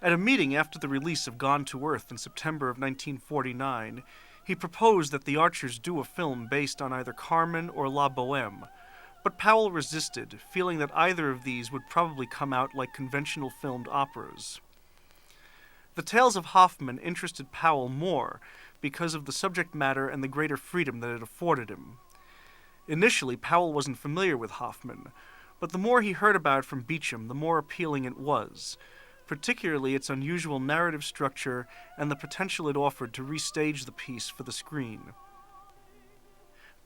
At a meeting after the release of Gone to Earth in September of 1949, he proposed that the Archers do a film based on either Carmen or La Boheme, but Powell resisted, feeling that either of these would probably come out like conventional filmed operas. The Tales of Hoffman interested Powell more because of the subject matter and the greater freedom that it afforded him. Initially, Powell wasn't familiar with Hoffman, but the more he heard about it from Beecham, the more appealing it was, particularly its unusual narrative structure and the potential it offered to restage the piece for the screen.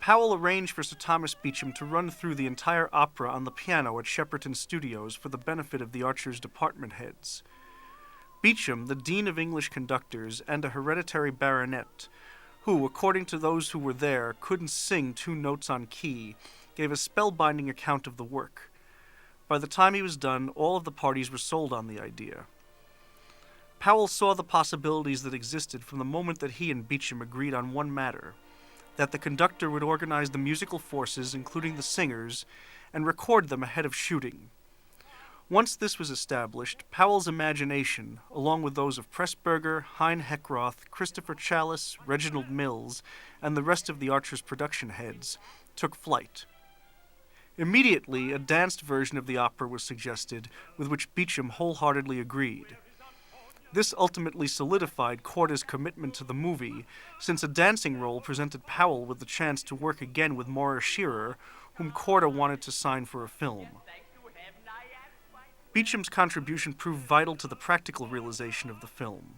Powell arranged for Sir Thomas Beecham to run through the entire opera on the piano at Shepperton Studios for the benefit of the Archers' department heads. Beecham, the Dean of English Conductors and a hereditary baronet, who, according to those who were there, couldn't sing 2 notes on key, gave a spellbinding account of the work. By the time he was done, all of the parties were sold on the idea. Powell saw the possibilities that existed from the moment that he and Beecham agreed on one matter, that the conductor would organize the musical forces, including the singers, and record them ahead of shooting. Once this was established, Powell's imagination, along with those of Pressburger, Hein Heckroth, Christopher Challis, Reginald Mills, and the rest of the Archer's production heads, took flight. Immediately, a danced version of the opera was suggested, with which Beecham wholeheartedly agreed. This ultimately solidified Korda's commitment to the movie, since a dancing role presented Powell with the chance to work again with Maura Shearer, whom Korda wanted to sign for a film. Beecham's contribution proved vital to the practical realization of the film.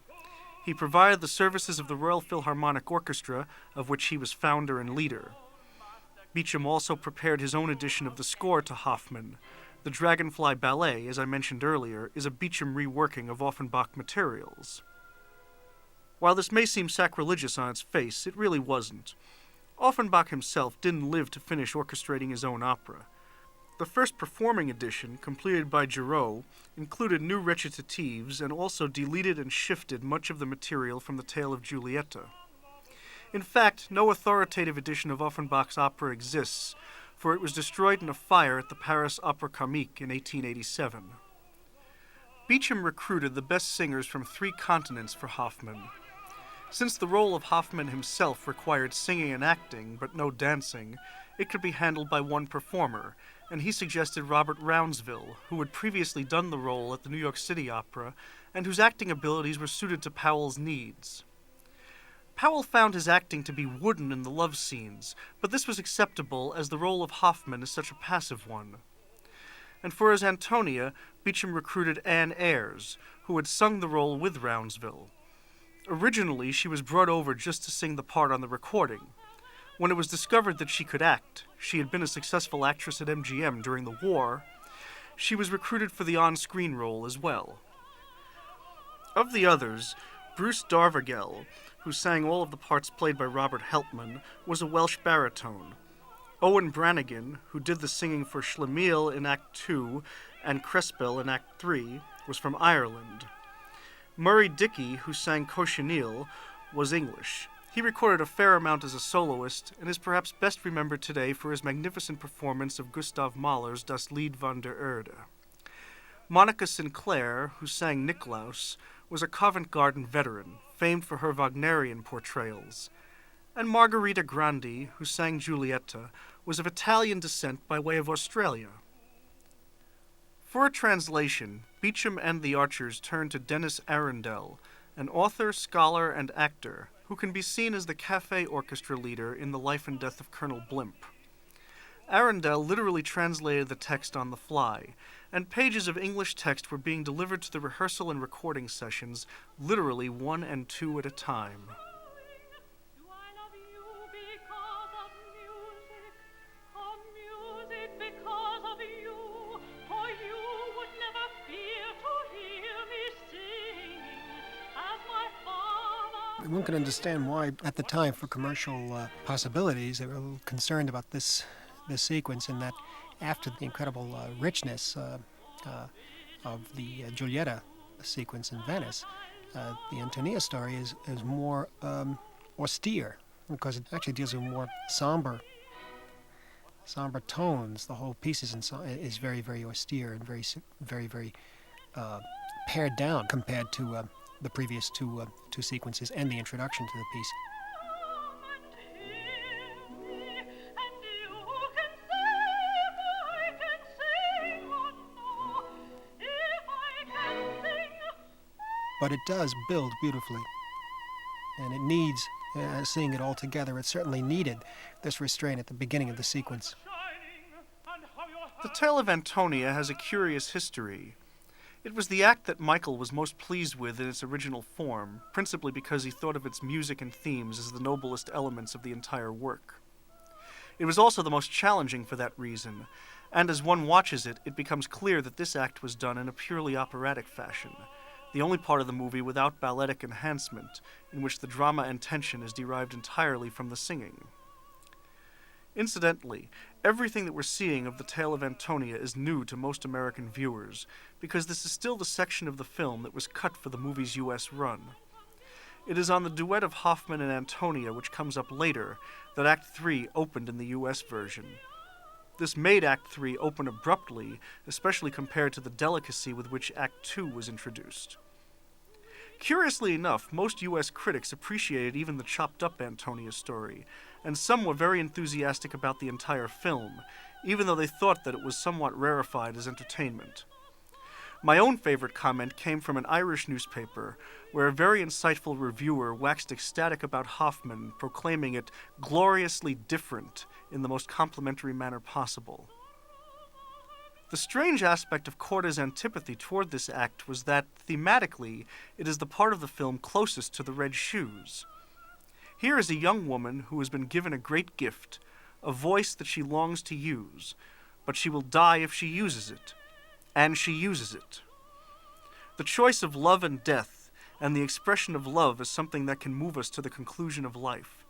He provided the services of the Royal Philharmonic Orchestra, of which he was founder and leader. Beecham also prepared his own edition of the score to Hoffman. The Dragonfly Ballet, as I mentioned earlier, is a Beecham reworking of Offenbach materials. While this may seem sacrilegious on its face, it really wasn't. Offenbach himself didn't live to finish orchestrating his own opera. The first performing edition, completed by Giraud, included new recitatives and also deleted and shifted much of the material from the tale of Giulietta. In fact, no authoritative edition of Offenbach's opera exists, for it was destroyed in a fire at the Paris Opera Comique in 1887. Beecham recruited the best singers from 3 continents for Hoffman. Since the role of Hoffman himself required singing and acting, but no dancing, it could be handled by one performer, and he suggested Robert Rounsville, who had previously done the role at the New York City Opera, and whose acting abilities were suited to Powell's needs. Powell found his acting to be wooden in the love scenes, but this was acceptable as the role of Hoffman is such a passive one. And for his Antonia, Beecham recruited Anne Ayres, who had sung the role with Rounsville. Originally, she was brought over just to sing the part on the recording. When it was discovered that she could act, she had been a successful actress at MGM during the war, she was recruited for the on-screen role as well. Of the others, Bruce Darvagel, who sang all of the parts played by Robert Helpman, was a Welsh baritone. Owen Brannigan, who did the singing for Schlemiel in Act 2 and Crespel in Act 3, was from Ireland. Murray Dickey, who sang Cochineal, was English. He recorded a fair amount as a soloist and is perhaps best remembered today for his magnificent performance of Gustav Mahler's Das Lied von der Erde. Monica Sinclair, who sang Niklaus, was a Covent Garden veteran, famed for her Wagnerian portrayals. And Margherita Grandi, who sang Giulietta, was of Italian descent by way of Australia. For a translation, Beecham and the Archers turned to Dennis Arundel, an author, scholar, and actor, who can be seen as the cafe orchestra leader in The Life and Death of Colonel Blimp. Arundel literally translated the text on the fly, and pages of English text were being delivered to the rehearsal and recording sessions, literally 1 and 2 at a time. Do I love you because of music because of you, for you would never fear to hear me singing as my father. One can understand why, at the time, for commercial possibilities, they were a little concerned about this sequence, in that after the incredible richness of the Giulietta sequence in Venice, the Antonia story is more austere, because it actually deals with more somber tones. The whole piece is very, very austere and very pared down compared to the previous two sequences and the introduction to the piece. But it does build beautifully, and it needs, seeing it all together, it certainly needed this restraint at the beginning of the sequence. The tale of Antonia has a curious history. It was the act that Michael was most pleased with in its original form, principally because he thought of its music and themes as the noblest elements of the entire work. It was also the most challenging for that reason, and as one watches it, it becomes clear that this act was done in a purely operatic fashion, the only part of the movie without balletic enhancement, in which the drama and tension is derived entirely from the singing. Incidentally, Everything that we're seeing of the tale of Antonia is new to most American viewers, because this is still the section of the film that was cut for the movie's US run. It is on the duet of Hoffman and Antonia, which comes up later, that Act 3 opened in the US version. This made Act 3 open abruptly, especially compared to the delicacy with which Act 2 was introduced. Curiously enough, most US critics appreciated even the chopped-up Antonia story, and some were very enthusiastic about the entire film, even though they thought that it was somewhat rarefied as entertainment. My own favorite comment came from an Irish newspaper, where a very insightful reviewer waxed ecstatic about Hoffman, proclaiming it gloriously different in the most complimentary manner possible. The strange aspect of Corda's antipathy toward this act was that, thematically, it is the part of the film closest to the Red Shoes. Here is a young woman who has been given a great gift, a voice that she longs to use, but she will die if she uses it. And she uses it. The choice of love and death, and the expression of love as something that can move us to the conclusion of life.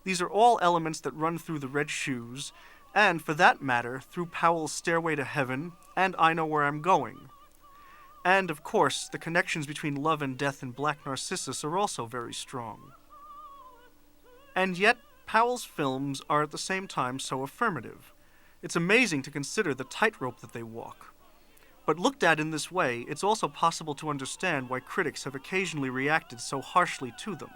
These are all elements that run through the Red Shoes, and, for that matter, through Powell's Stairway to Heaven and I Know Where I'm Going. And, of course, the connections between love and death in Black Narcissus are also very strong. And yet, Powell's films are at the same time so affirmative. It's amazing to consider the tightrope that they walk. But looked at in this way, it's also possible to understand why critics have occasionally reacted so harshly to them.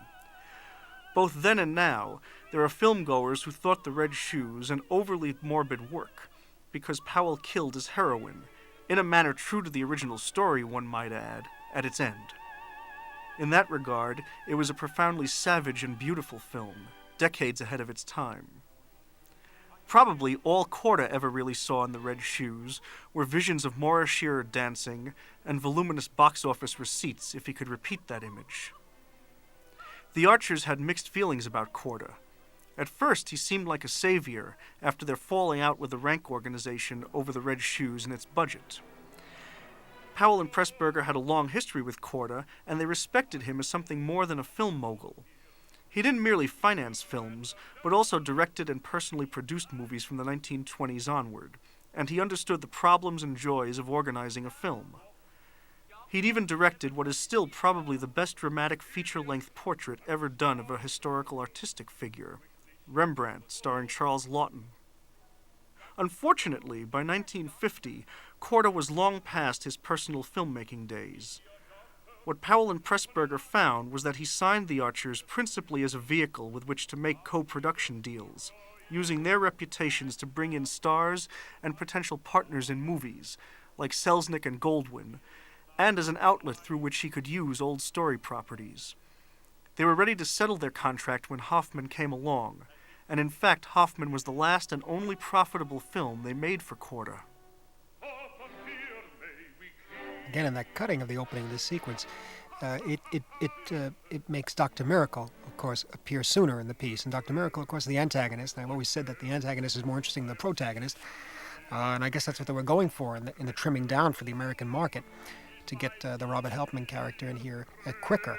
Both then and now, there are filmgoers who thought The Red Shoes an overly morbid work, because Powell killed his heroine, in a manner true to the original story, one might add, at its end. In that regard, it was a profoundly savage and beautiful film, decades ahead of its time. Probably all Corda ever really saw in The Red Shoes were visions of Maura Shearer dancing and voluminous box office receipts, if he could repeat that image. The Archers had mixed feelings about Corda. At first, he seemed like a savior after their falling out with the rank organization over The Red Shoes and its budget. Powell and Pressburger had a long history with Corda, and they respected him as something more than a film mogul. He didn't merely finance films, but also directed and personally produced movies from the 1920s onward, and he understood the problems and joys of organizing a film. He'd even directed what is still probably the best dramatic feature-length portrait ever done of a historical artistic figure, Rembrandt, starring Charles Laughton. Unfortunately, by 1950, Corda was long past his personal filmmaking days. What Powell and Pressburger found was that he signed the Archers principally as a vehicle with which to make co-production deals, using their reputations to bring in stars and potential partners in movies, like Selznick and Goldwyn, and as an outlet through which he could use old story properties. They were ready to settle their contract when Hoffman came along, and in fact Hoffman was the last and only profitable film they made for Corda. Again, in that cutting of the opening of this sequence, it makes Dr. Miracle, of course, appear sooner in the piece. And Dr. Miracle, of course, the antagonist. And I've always said that the antagonist is more interesting than the protagonist. And I guess that's what they were going for in the trimming down for the American market, to get the Robert Helpman character in here quicker.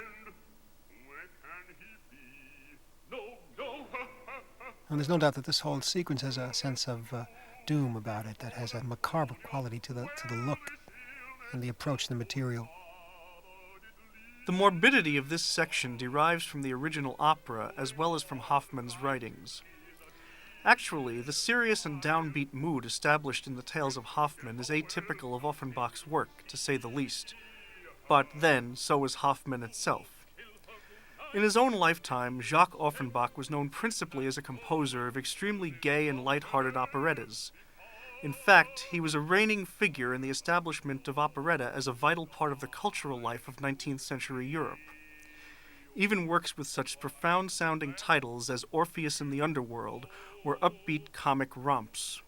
And there's no doubt that this whole sequence has a sense of doom about it, that has a macabre quality to the look and the approach to the material. The morbidity of this section derives from the original opera as well as from Hoffman's writings. Actually, the serious and downbeat mood established in the tales of Hoffman is atypical of Offenbach's work, to say the least. But then, so is Hoffman itself. In his own lifetime, Jacques Offenbach was known principally as a composer of extremely gay and light-hearted operettas. In fact, he was a reigning figure in the establishment of operetta as a vital part of the cultural life of 19th century Europe. Even works with such profound-sounding titles as Orpheus in the Underworld were upbeat comic romps.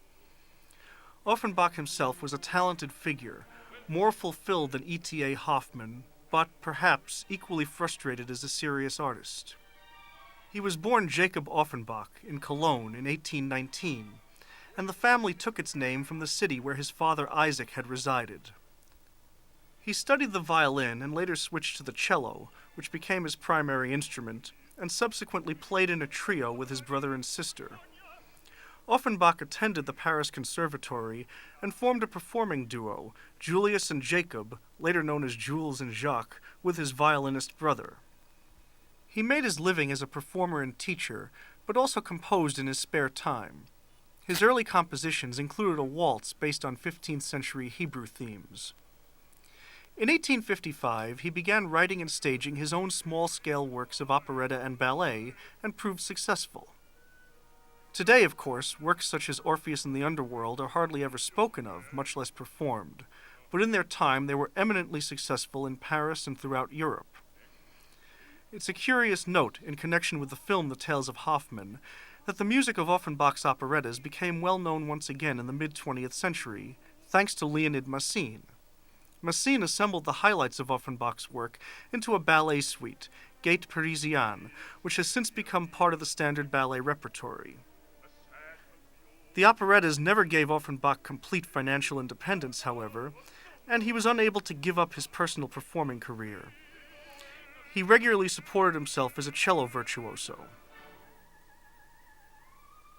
Offenbach himself was a talented figure, more fulfilled than E.T.A. Hoffman, but perhaps equally frustrated as a serious artist. He was born Jacob Offenbach in Cologne in 1819, and the family took its name from the city where his father Isaac had resided. He studied the violin and later switched to the cello, which became his primary instrument, and subsequently played in a trio with his brother and sister. Offenbach attended the Paris Conservatory and formed a performing duo, Julius and Jacob, later known as Jules and Jacques, with his violinist brother. He made his living as a performer and teacher, but also composed in his spare time. His early compositions included a waltz based on 15th century Hebrew themes. In 1855, he began writing and staging his own small-scale works of operetta and ballet, and proved successful. Today, of course, works such as Orpheus and the Underworld are hardly ever spoken of, much less performed, but in their time they were eminently successful in Paris and throughout Europe. It's a curious note, in connection with the film The Tales of Hoffman, that the music of Offenbach's operettas became well known once again in the mid-20th century, thanks to Leonid Massine. Massine assembled the highlights of Offenbach's work into a ballet suite, Gaîté Parisienne, which has since become part of the standard ballet repertory. The operettas never gave Offenbach complete financial independence, however, and he was unable to give up his personal performing career. He regularly supported himself as a cello virtuoso.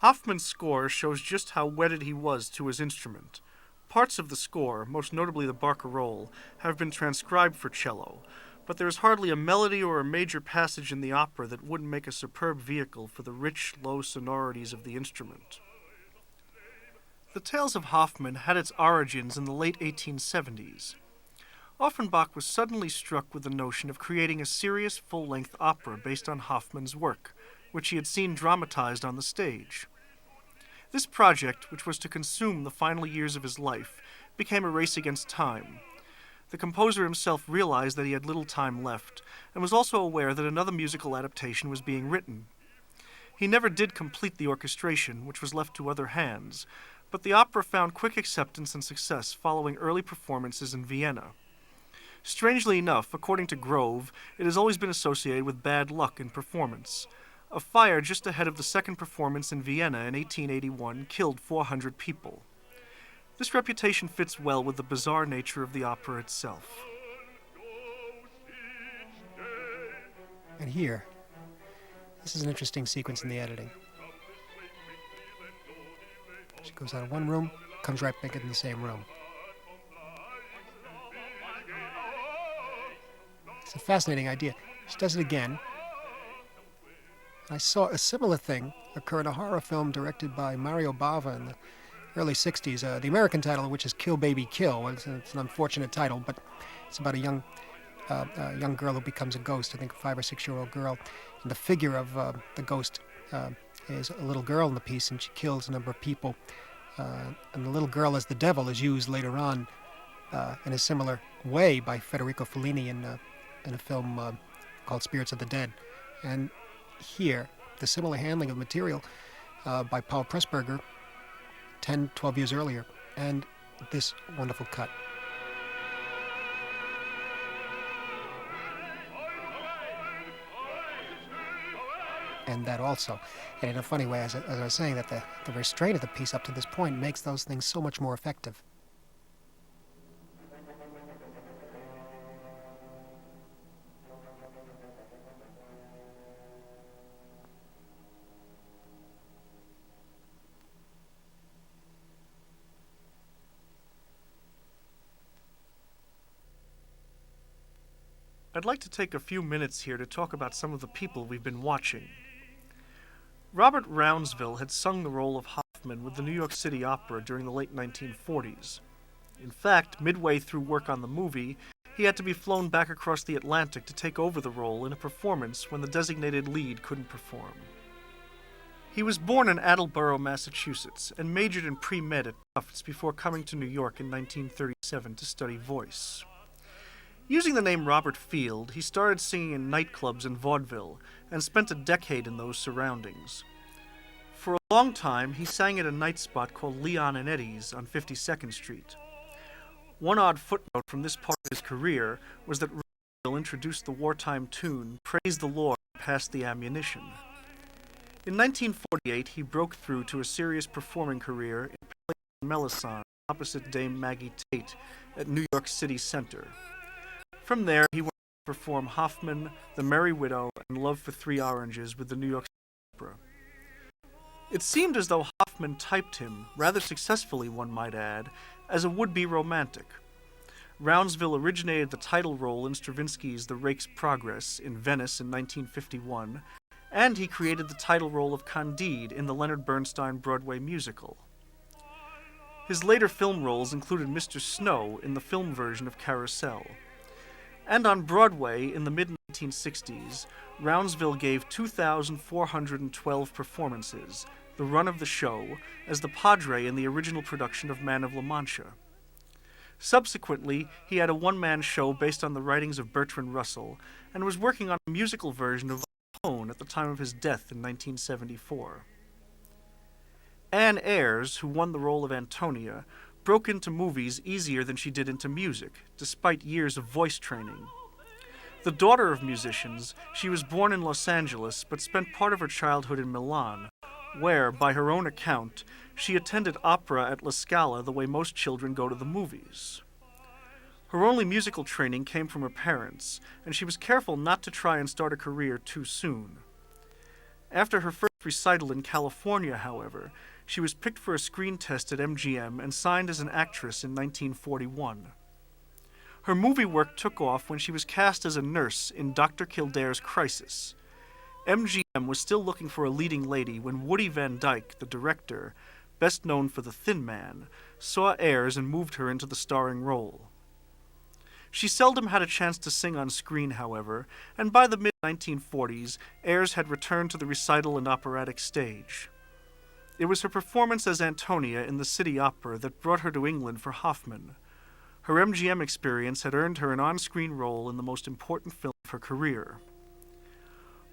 Hoffman's score shows just how wedded he was to his instrument. Parts of the score, most notably the barcarolle, have been transcribed for cello, but there is hardly a melody or a major passage in the opera that wouldn't make a superb vehicle for the rich, low sonorities of the instrument. The Tales of Hoffman had its origins in the late 1870s. Offenbach was suddenly struck with the notion of creating a serious full-length opera based on Hoffman's work, which he had seen dramatized on the stage. This project, which was to consume the final years of his life, became a race against time. The composer himself realized that he had little time left, and was also aware that another musical adaptation was being written. He never did complete the orchestration, which was left to other hands, but the opera found quick acceptance and success following early performances in Vienna. Strangely enough, according to Grove, it has always been associated with bad luck in performance. A fire just ahead of the second performance in Vienna in 1881 killed 400 people. This reputation fits well with the bizarre nature of the opera itself. And here, this is an interesting sequence in the editing. She goes out of one room, comes right back in the same room. It's a fascinating idea. She does it again. I saw a similar thing occur in a horror film directed by Mario Bava in the early 60s. The American title, which is Kill Baby Kill. It's an unfortunate title, but it's about a young girl who becomes a ghost, I think a 5 or 6 year old girl. And the figure of the ghost is a little girl in the piece, and she kills a number of people. And the little girl as the devil is used later on in a similar way by Federico Fellini in a film called Spirits of the Dead. And here, the similar handling of material by Paul Pressburger 10, 12 years earlier, and this wonderful cut. And that also, and in a funny way, as I was saying, that the restraint of the piece up to this point makes those things so much more effective. I'd like to take a few minutes here to talk about some of the people we've been watching. Robert Rounsville had sung the role of Hoffman with the New York City Opera during the late 1940s. In fact, midway through work on the movie, he had to be flown back across the Atlantic to take over the role in a performance when the designated lead couldn't perform. He was born in Attleboro, Massachusetts, and majored in pre-med at Tufts before coming to New York in 1937 to study voice. Using the name Robert Field, he started singing in nightclubs in vaudeville and spent a decade in those surroundings. For a long time, he sang at a night spot called Leon and Eddie's on 52nd Street. One odd footnote from this part of his career was that Rounsville introduced the wartime tune Praise the Lord, Pass the Ammunition. In 1948, he broke through to a serious performing career in Pelican Melisande opposite Dame Maggie Tate at New York City Center. From there, he went to perform Hoffman, The Merry Widow, and Love for Three Oranges with the New York City Opera. It seemed as though Hoffman Hoffman typed him, rather successfully one might add, as a would-be romantic. Rounsville originated the title role in Stravinsky's The Rake's Progress in Venice in 1951, and he created the title role of Candide in the Leonard Bernstein Broadway musical. His later film roles included Mr. Snow in the film version of Carousel. And on Broadway in the mid-1960s, Rounsville gave 2,412 performances, the run of the show, as the Padre in the original production of Man of La Mancha. Subsequently, he had a one-man show based on the writings of Bertrand Russell, and was working on a musical version of Own at the time of his death in 1974. Anne Ayres, who won the role of Antonia, broke into movies easier than she did into music, despite years of voice training. The daughter of musicians, she was born in Los Angeles but spent part of her childhood in Milan, where, by her own account, she attended opera at La Scala the way most children go to the movies. Her only musical training came from her parents, and she was careful not to try and start a career too soon. After her first recital in California, however, she was picked for a screen test at MGM and signed as an actress in 1941. Her movie work took off when she was cast as a nurse in Dr. Kildare's Crisis. MGM was still looking for a leading lady when Woody Van Dyke, the director, best known for The Thin Man, saw Ayres and moved her into the starring role. She seldom had a chance to sing on screen, however, and by the mid-1940s, Ayres had returned to the recital and operatic stage. It was her performance as Antonia in the City Opera that brought her to England for Hoffman. Her MGM experience had earned her an on-screen role in the most important film of her career.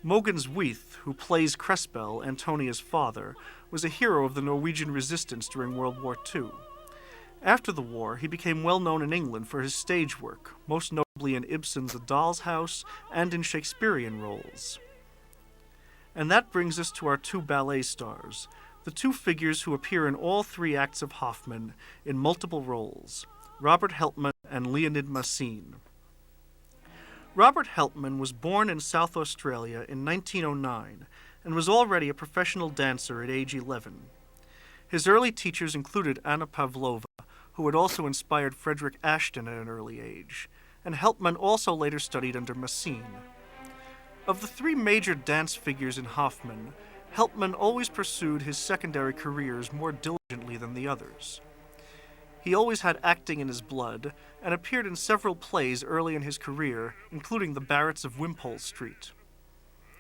Mogens Wyeth, who plays Crespel, Antonia's father, was a hero of the Norwegian resistance during World War II. After the war, he became well known in England for his stage work, most notably in Ibsen's A Doll's House and in Shakespearean roles. And that brings us to our two ballet stars, the two figures who appear in all three acts of Hoffman in multiple roles, Robert Helpmann and Leonid Massine. Robert Helpmann was born in South Australia in 1909 and was already a professional dancer at age 11. His early teachers included Anna Pavlova, who had also inspired Frederick Ashton at an early age, and Helpmann also later studied under Massine. Of the three major dance figures in Hoffman, Helpmann always pursued his secondary careers more diligently than the others. He always had acting in his blood, and appeared in several plays early in his career, including The Barretts of Wimpole Street.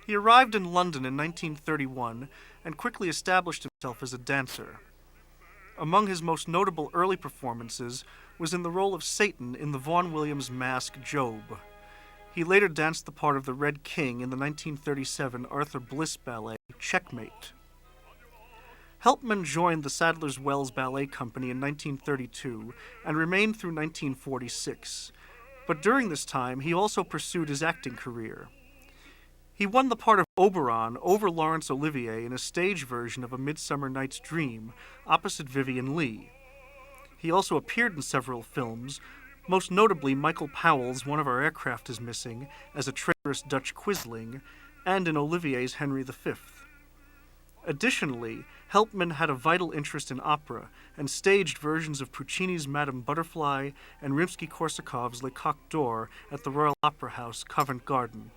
He arrived in London in 1931 and quickly established himself as a dancer. Among his most notable early performances was in the role of Satan in the Vaughan Williams mask Job. He later danced the part of the Red King in the 1937 Arthur Bliss ballet Checkmate. Helpmann joined the Sadler's Wells Ballet Company in 1932 and remained through 1946, but during this time he also pursued his acting career. He won the part of Oberon over Laurence Olivier in a stage version of A Midsummer Night's Dream, opposite Vivien Leigh. He also appeared in several films, most notably Michael Powell's One of Our Aircraft is Missing as a traitorous Dutch quisling, and in Olivier's Henry V. Additionally, Helpmann had a vital interest in opera and staged versions of Puccini's Madame Butterfly and Rimsky-Korsakov's Le Coq d'Or at the Royal Opera House, Covent Garden.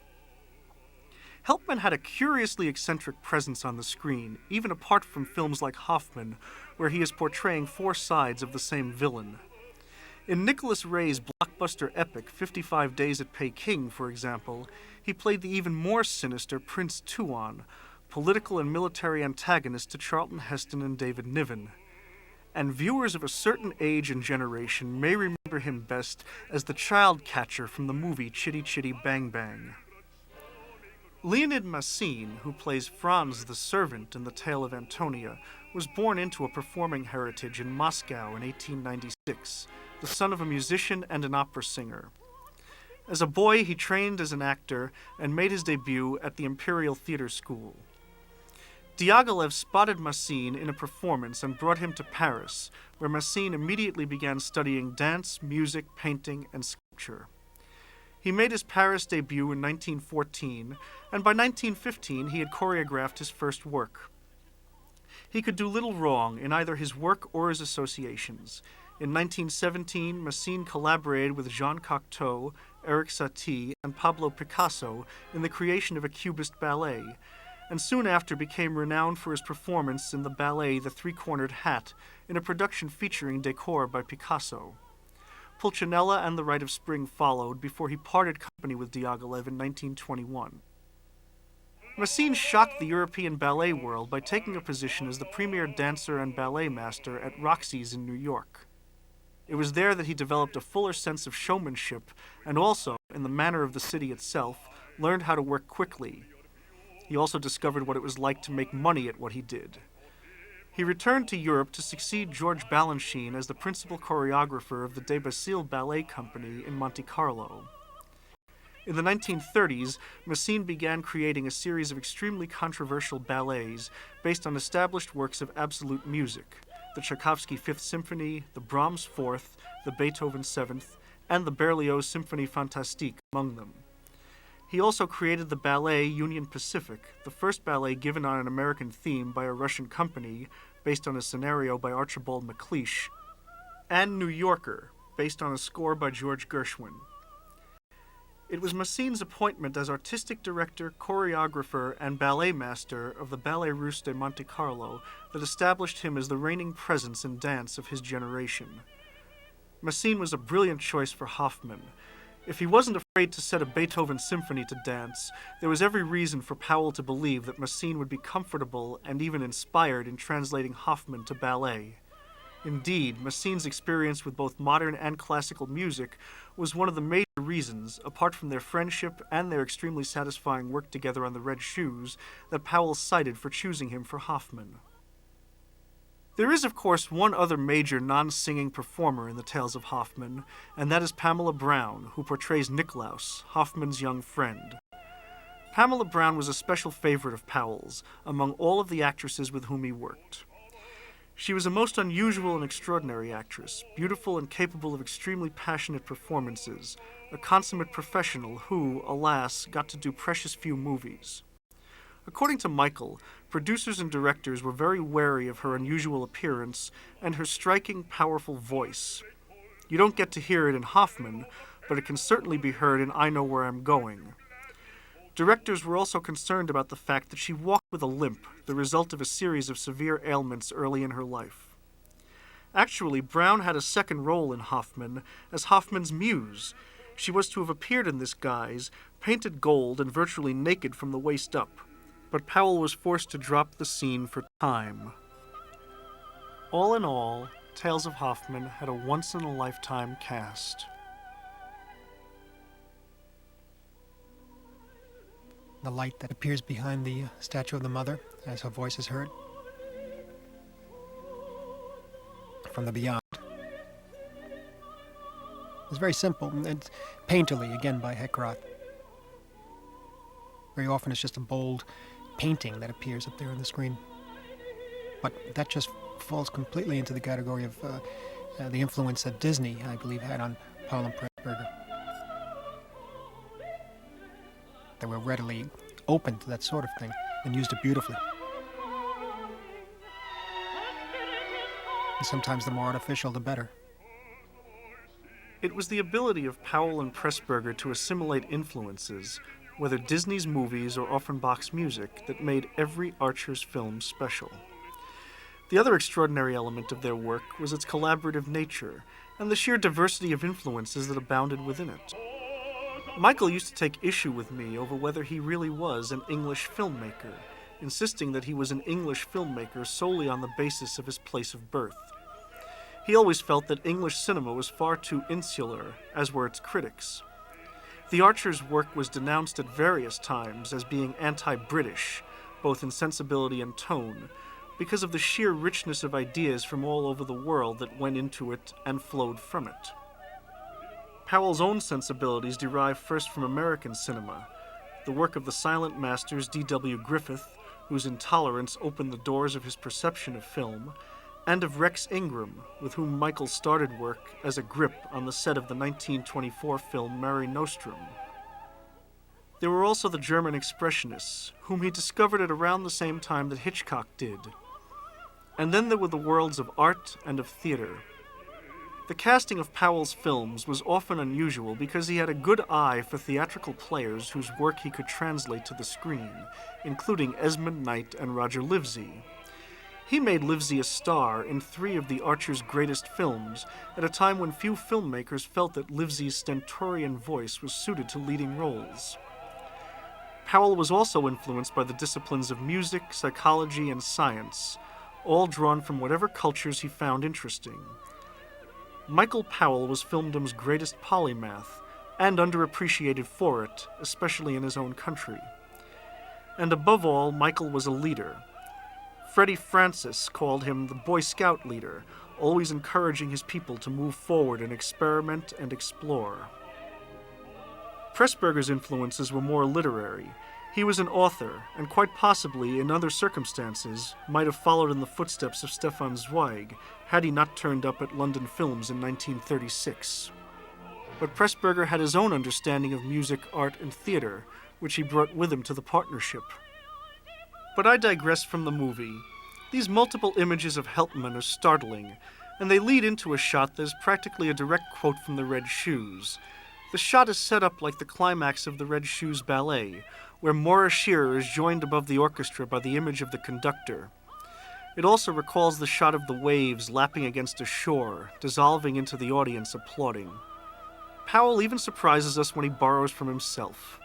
Helpmann had a curiously eccentric presence on the screen, even apart from films like Hoffman, where he is portraying four sides of the same villain. In Nicholas Ray's blockbuster epic 55 Days at Peking, for example, he played the even more sinister Prince Tuan, political and military antagonist to Charlton Heston and David Niven. And viewers of a certain age and generation may remember him best as the child catcher from the movie Chitty Chitty Bang Bang. Leonid Massine, who plays Franz the servant in The Tale of Antonia, was born into a performing heritage in Moscow in 1896, the son of a musician and an opera singer. As a boy, he trained as an actor and made his debut at the Imperial Theatre School. Diaghilev spotted Massine in a performance and brought him to Paris, where Massine immediately began studying dance, music, painting, and sculpture. He made his Paris debut in 1914, and by 1915 he had choreographed his first work. He He could do little wrong in either his work or his associations. In 1917, Massin collaborated with Jean Cocteau, Eric Satie, and Pablo Picasso in the creation of a Cubist ballet, and soon after became renowned for his performance in the ballet The Three-Cornered Hat, in a production featuring decor by Picasso. Pulcinella and The Rite of Spring followed before he parted company with Diaghilev in 1921. Massin shocked the European ballet world by taking a position as the premier dancer and ballet master at Roxy's in New York. It was there that he developed a fuller sense of showmanship and also, in the manner of the city itself, learned how to work quickly. He also discovered what it was like to make money at what he did. He returned to Europe to succeed George Balanchine as the principal choreographer of the De Basile Ballet Company in Monte Carlo. In the 1930s, Massin began creating a series of extremely controversial ballets based on established works of absolute music, the Tchaikovsky Fifth Symphony, the Brahms Fourth, the Beethoven Seventh, and the Berlioz Symphonie Fantastique among them. He also created the ballet Union Pacific, the first ballet given on an American theme by a Russian company, based on a scenario by Archibald MacLeish, and New Yorker, based on a score by George Gershwin. It was Massin's appointment as artistic director, choreographer, and ballet master of the Ballet Russe de Monte Carlo that established him as the reigning presence in dance of his generation. Massin was a brilliant choice for Hoffman. If he wasn't afraid to set a Beethoven symphony to dance, there was every reason for Powell to believe that Massin would be comfortable and even inspired in translating Hoffman to ballet. Indeed, Massin's experience with both modern and classical music was one of the major reasons, apart from their friendship and their extremely satisfying work together on the Red Shoes, that Powell cited for choosing him for Hoffman. There is, of course, one other major non-singing performer in the Tales of Hoffman, and that is Pamela Brown, who portrays Niklaus, Hoffman's young friend. Pamela Brown was a special favorite of Powell's, among all of the actresses with whom he worked. She was a most unusual and extraordinary actress, beautiful and capable of extremely passionate performances, a consummate professional who, alas, got to do precious few movies. According to Michael, producers and directors were very wary of her unusual appearance and her striking, powerful voice. You don't get to hear it in Hoffman, but it can certainly be heard in I Know Where I'm Going. Directors were also concerned about the fact that she walked with a limp, the result of a series of severe ailments early in her life. Actually, Brown had a second role in Hoffman as Hoffman's muse. She was to have appeared in this guise, painted gold and virtually naked from the waist up. But Powell was forced to drop the scene for time. All in all, Tales of Hoffman had a once-in-a-lifetime cast. The light that appears behind the statue of the mother as her voice is heard from the beyond. It's very simple. It's painterly, again, by Heckroth. Very often it's just a bold painting that appears up there on the screen. But that just falls completely into the category of the influence that Disney, I believe, had on Powell and Pressburger. They were readily open to that sort of thing and used it beautifully. And sometimes the more artificial, the better. It was the ability of Powell and Pressburger to assimilate influences, whether Disney's movies or Offenbach's music, that made every Archer's film special. The other extraordinary element of their work was its collaborative nature and the sheer diversity of influences that abounded within it. Michael used to take issue with me over whether he really was an English filmmaker, insisting that he was an English filmmaker solely on the basis of his place of birth. He always felt that English cinema was far too insular, as were its critics. The Archer's work was denounced at various times as being anti-British, both in sensibility and tone, because of the sheer richness of ideas from all over the world that went into it and flowed from it. Powell's own sensibilities derive first from American cinema, the work of the silent masters D.W. Griffith, whose intolerance opened the doors of his perception of film, and of Rex Ingram, with whom Michael started work as a grip on the set of the 1924 film Mare Nostrum. There were also the German Expressionists, whom he discovered at around the same time that Hitchcock did. And then there were the worlds of art and of theater. The casting of Powell's films was often unusual because he had a good eye for theatrical players whose work he could translate to the screen, including Esmond Knight and Roger Livesey. He made Livesey a star in 3 of the Archer's greatest films at a time when few filmmakers felt that Livesey's stentorian voice was suited to leading roles. Powell was also influenced by the disciplines of music, psychology, and science, all drawn from whatever cultures he found interesting. Michael Powell was filmdom's greatest polymath, and underappreciated for it, especially in his own country. And above all, Michael was a leader. Freddie Francis called him the Boy Scout leader, always encouraging his people to move forward and experiment and explore. Pressburger's influences were more literary. He was an author, and quite possibly, in other circumstances, might have followed in the footsteps of Stefan Zweig, had he not turned up at London Films in 1936. But Pressburger had his own understanding of music, art, and theater, which he brought with him to the partnership. But I digress from the movie. These multiple images of Helpman are startling, and they lead into a shot that is practically a direct quote from The Red Shoes. The shot is set up like the climax of the Red Shoes ballet, where Maura Shearer is joined above the orchestra by the image of the conductor. It also recalls the shot of the waves lapping against a shore, dissolving into the audience applauding. Powell even surprises us when he borrows from himself.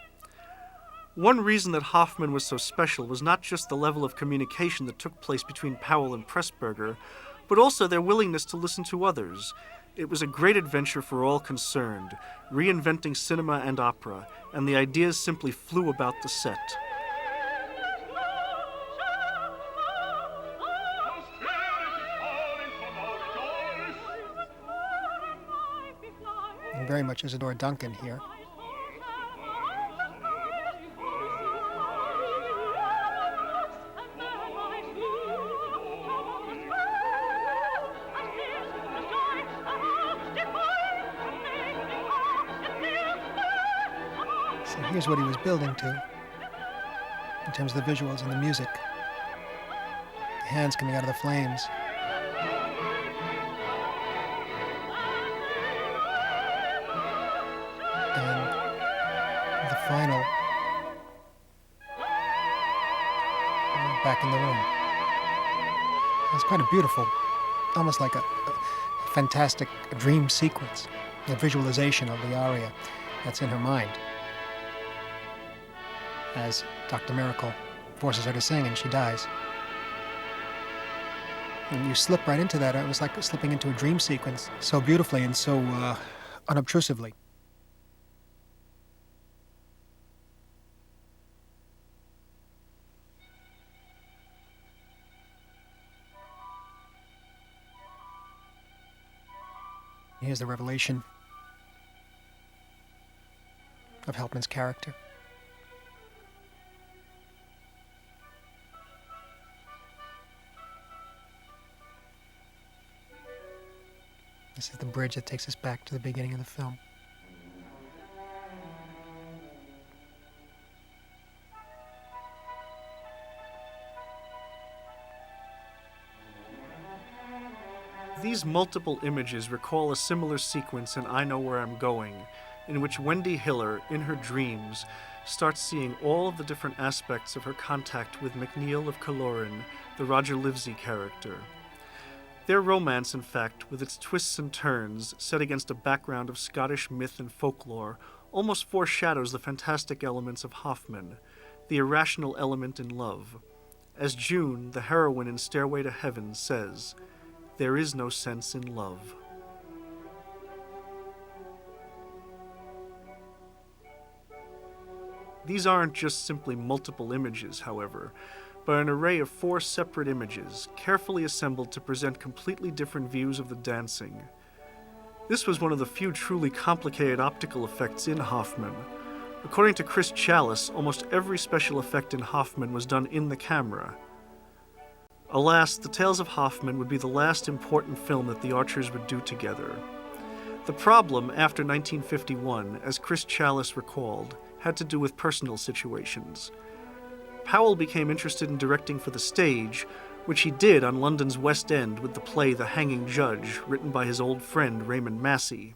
One reason that Hoffman was so special was not just the level of communication that took place between Powell and Pressburger, but also their willingness to listen to others. It was a great adventure for all concerned, reinventing cinema and opera, and the ideas simply flew about the set. And very much Isadora Duncan here. So here's what he was building to, in terms of the visuals and the music. The hands coming out of the flames. And the final, back in the room. It's quite a beautiful, almost like a fantastic dream sequence, a visualization of the aria that's in her mind, as Dr. Miracle forces her to sing and she dies. And you slip right into that. It was like slipping into a dream sequence so beautifully and so unobtrusively. Here's the revelation of Helpman's character. This is the bridge that takes us back to the beginning of the film. These multiple images recall a similar sequence in I Know Where I'm Going, in which Wendy Hiller, in her dreams, starts seeing all of the different aspects of her contact with MacNeil of Kaloran, the Roger Livesey character. Their romance, in fact, with its twists and turns, set against a background of Scottish myth and folklore, almost foreshadows the fantastic elements of Hoffman, the irrational element in love. As June, the heroine in Stairway to Heaven, says, "There is no sense in love." These aren't just simply multiple images, however, but an array of 4 separate images, carefully assembled to present completely different views of the dancing. This was one of the few truly complicated optical effects in Hoffman. According to Chris Chalice, almost every special effect in Hoffman was done in the camera. Alas, The Tales of Hoffman would be the last important film that the Archers would do together. The problem, after 1951, as Chris Chalice recalled, had to do with personal situations. Powell became interested in directing for the stage, which he did on London's West End with the play The Hanging Judge, written by his old friend Raymond Massey.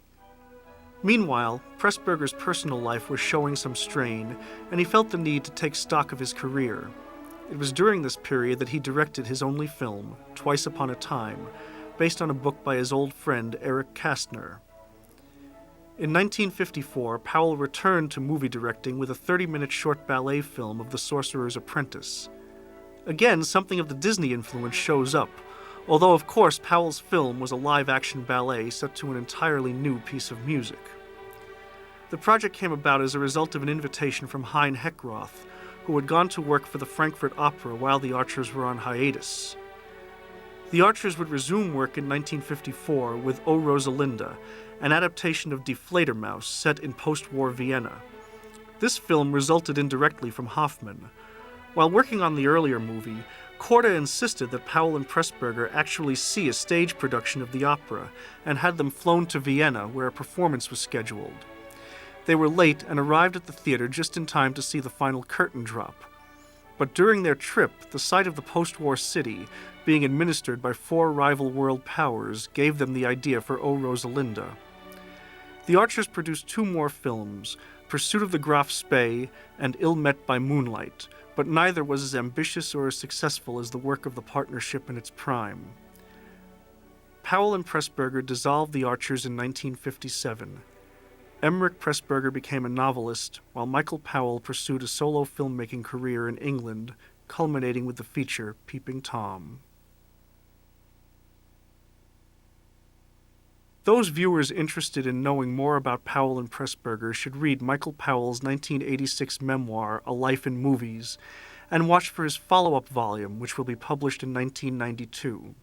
Meanwhile, Pressburger's personal life was showing some strain, and he felt the need to take stock of his career. It was during this period that he directed his only film, Twice Upon a Time, based on a book by his old friend Eric Kastner. In 1954, Powell returned to movie directing with a 30-minute short ballet film of The Sorcerer's Apprentice. Again, something of the Disney influence shows up, although of course Powell's film was a live-action ballet set to an entirely new piece of music. The project came about as a result of an invitation from Hein Heckroth, who had gone to work for the Frankfurt Opera while the Archers were on hiatus. The Archers would resume work in 1954 with O Rosalinda, an adaptation of Die Fledermaus set in post-war Vienna. This film resulted indirectly from Hoffman. While working on the earlier movie, Korda insisted that Powell and Pressburger actually see a stage production of the opera and had them flown to Vienna where a performance was scheduled. They were late and arrived at the theater just in time to see the final curtain drop. But during their trip, the sight of the post-war city, being administered by 4 rival world powers, gave them the idea for O Rosalinda. The Archers produced 2 more films, Pursuit of the Graf Spee and Ill Met by Moonlight, but neither was as ambitious or as successful as the work of the partnership in its prime. Powell and Pressburger dissolved the Archers in 1957. Emmerich Pressburger became a novelist, while Michael Powell pursued a solo filmmaking career in England, culminating with the feature Peeping Tom. Those viewers interested in knowing more about Powell and Pressburger should read Michael Powell's 1986 memoir, A Life in Movies, and watch for his follow-up volume, which will be published in 1992.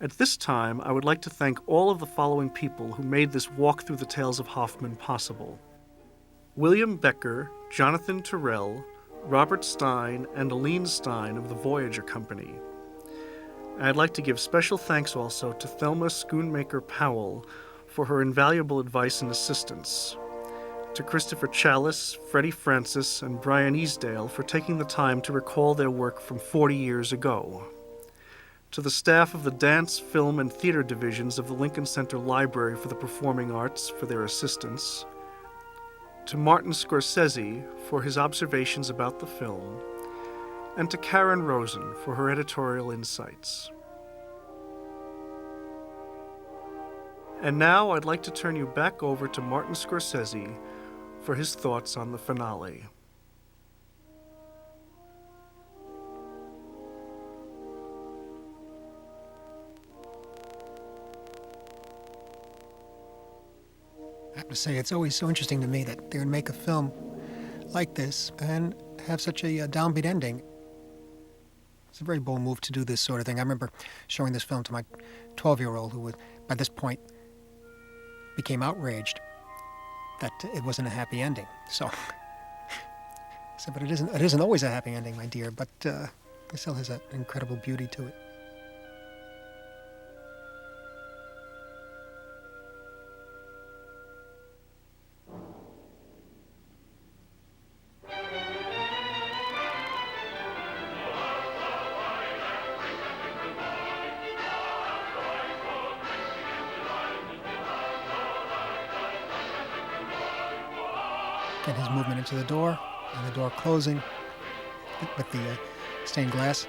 At this time, I would like to thank all of the following people who made this walk through the Tales of Hoffman possible: William Becker, Jonathan Terrell, Robert Stein, and Aline Stein of the Voyager Company. I'd like to give special thanks also to Thelma Schoonmaker Powell for her invaluable advice and assistance, to Christopher Chalice, Freddie Francis, and Brian Easdale for taking the time to recall their work from 40 years ago, to the staff of the dance, film, and theater divisions of the Lincoln Center Library for the Performing Arts for their assistance, to Martin Scorsese for his observations about the film, and to Karen Rosen for her editorial insights. And now I'd like to turn you back over to Martin Scorsese for his thoughts on the finale. I have to say, it's always so interesting to me that they would make a film like this and have such a downbeat ending. It's a very bold move to do this sort of thing. I remember showing this film to my 12-year-old who, by this point, became outraged that it wasn't a happy ending. So, but it isn't always a happy ending, my dear, but it still has an incredible beauty to it. Then his movement into the door, and the door closing with the stained glass.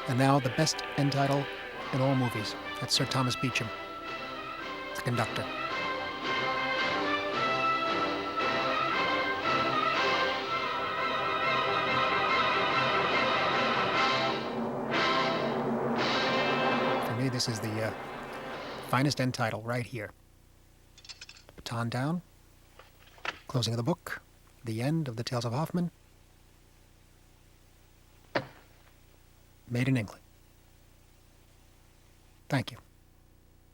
And now the best end title in all movies. That's Sir Thomas Beecham, the conductor. For me, this is the finest end title right here. Baton down. Closing of the book, the end of the Tales of Hoffman, made in England. Thank you.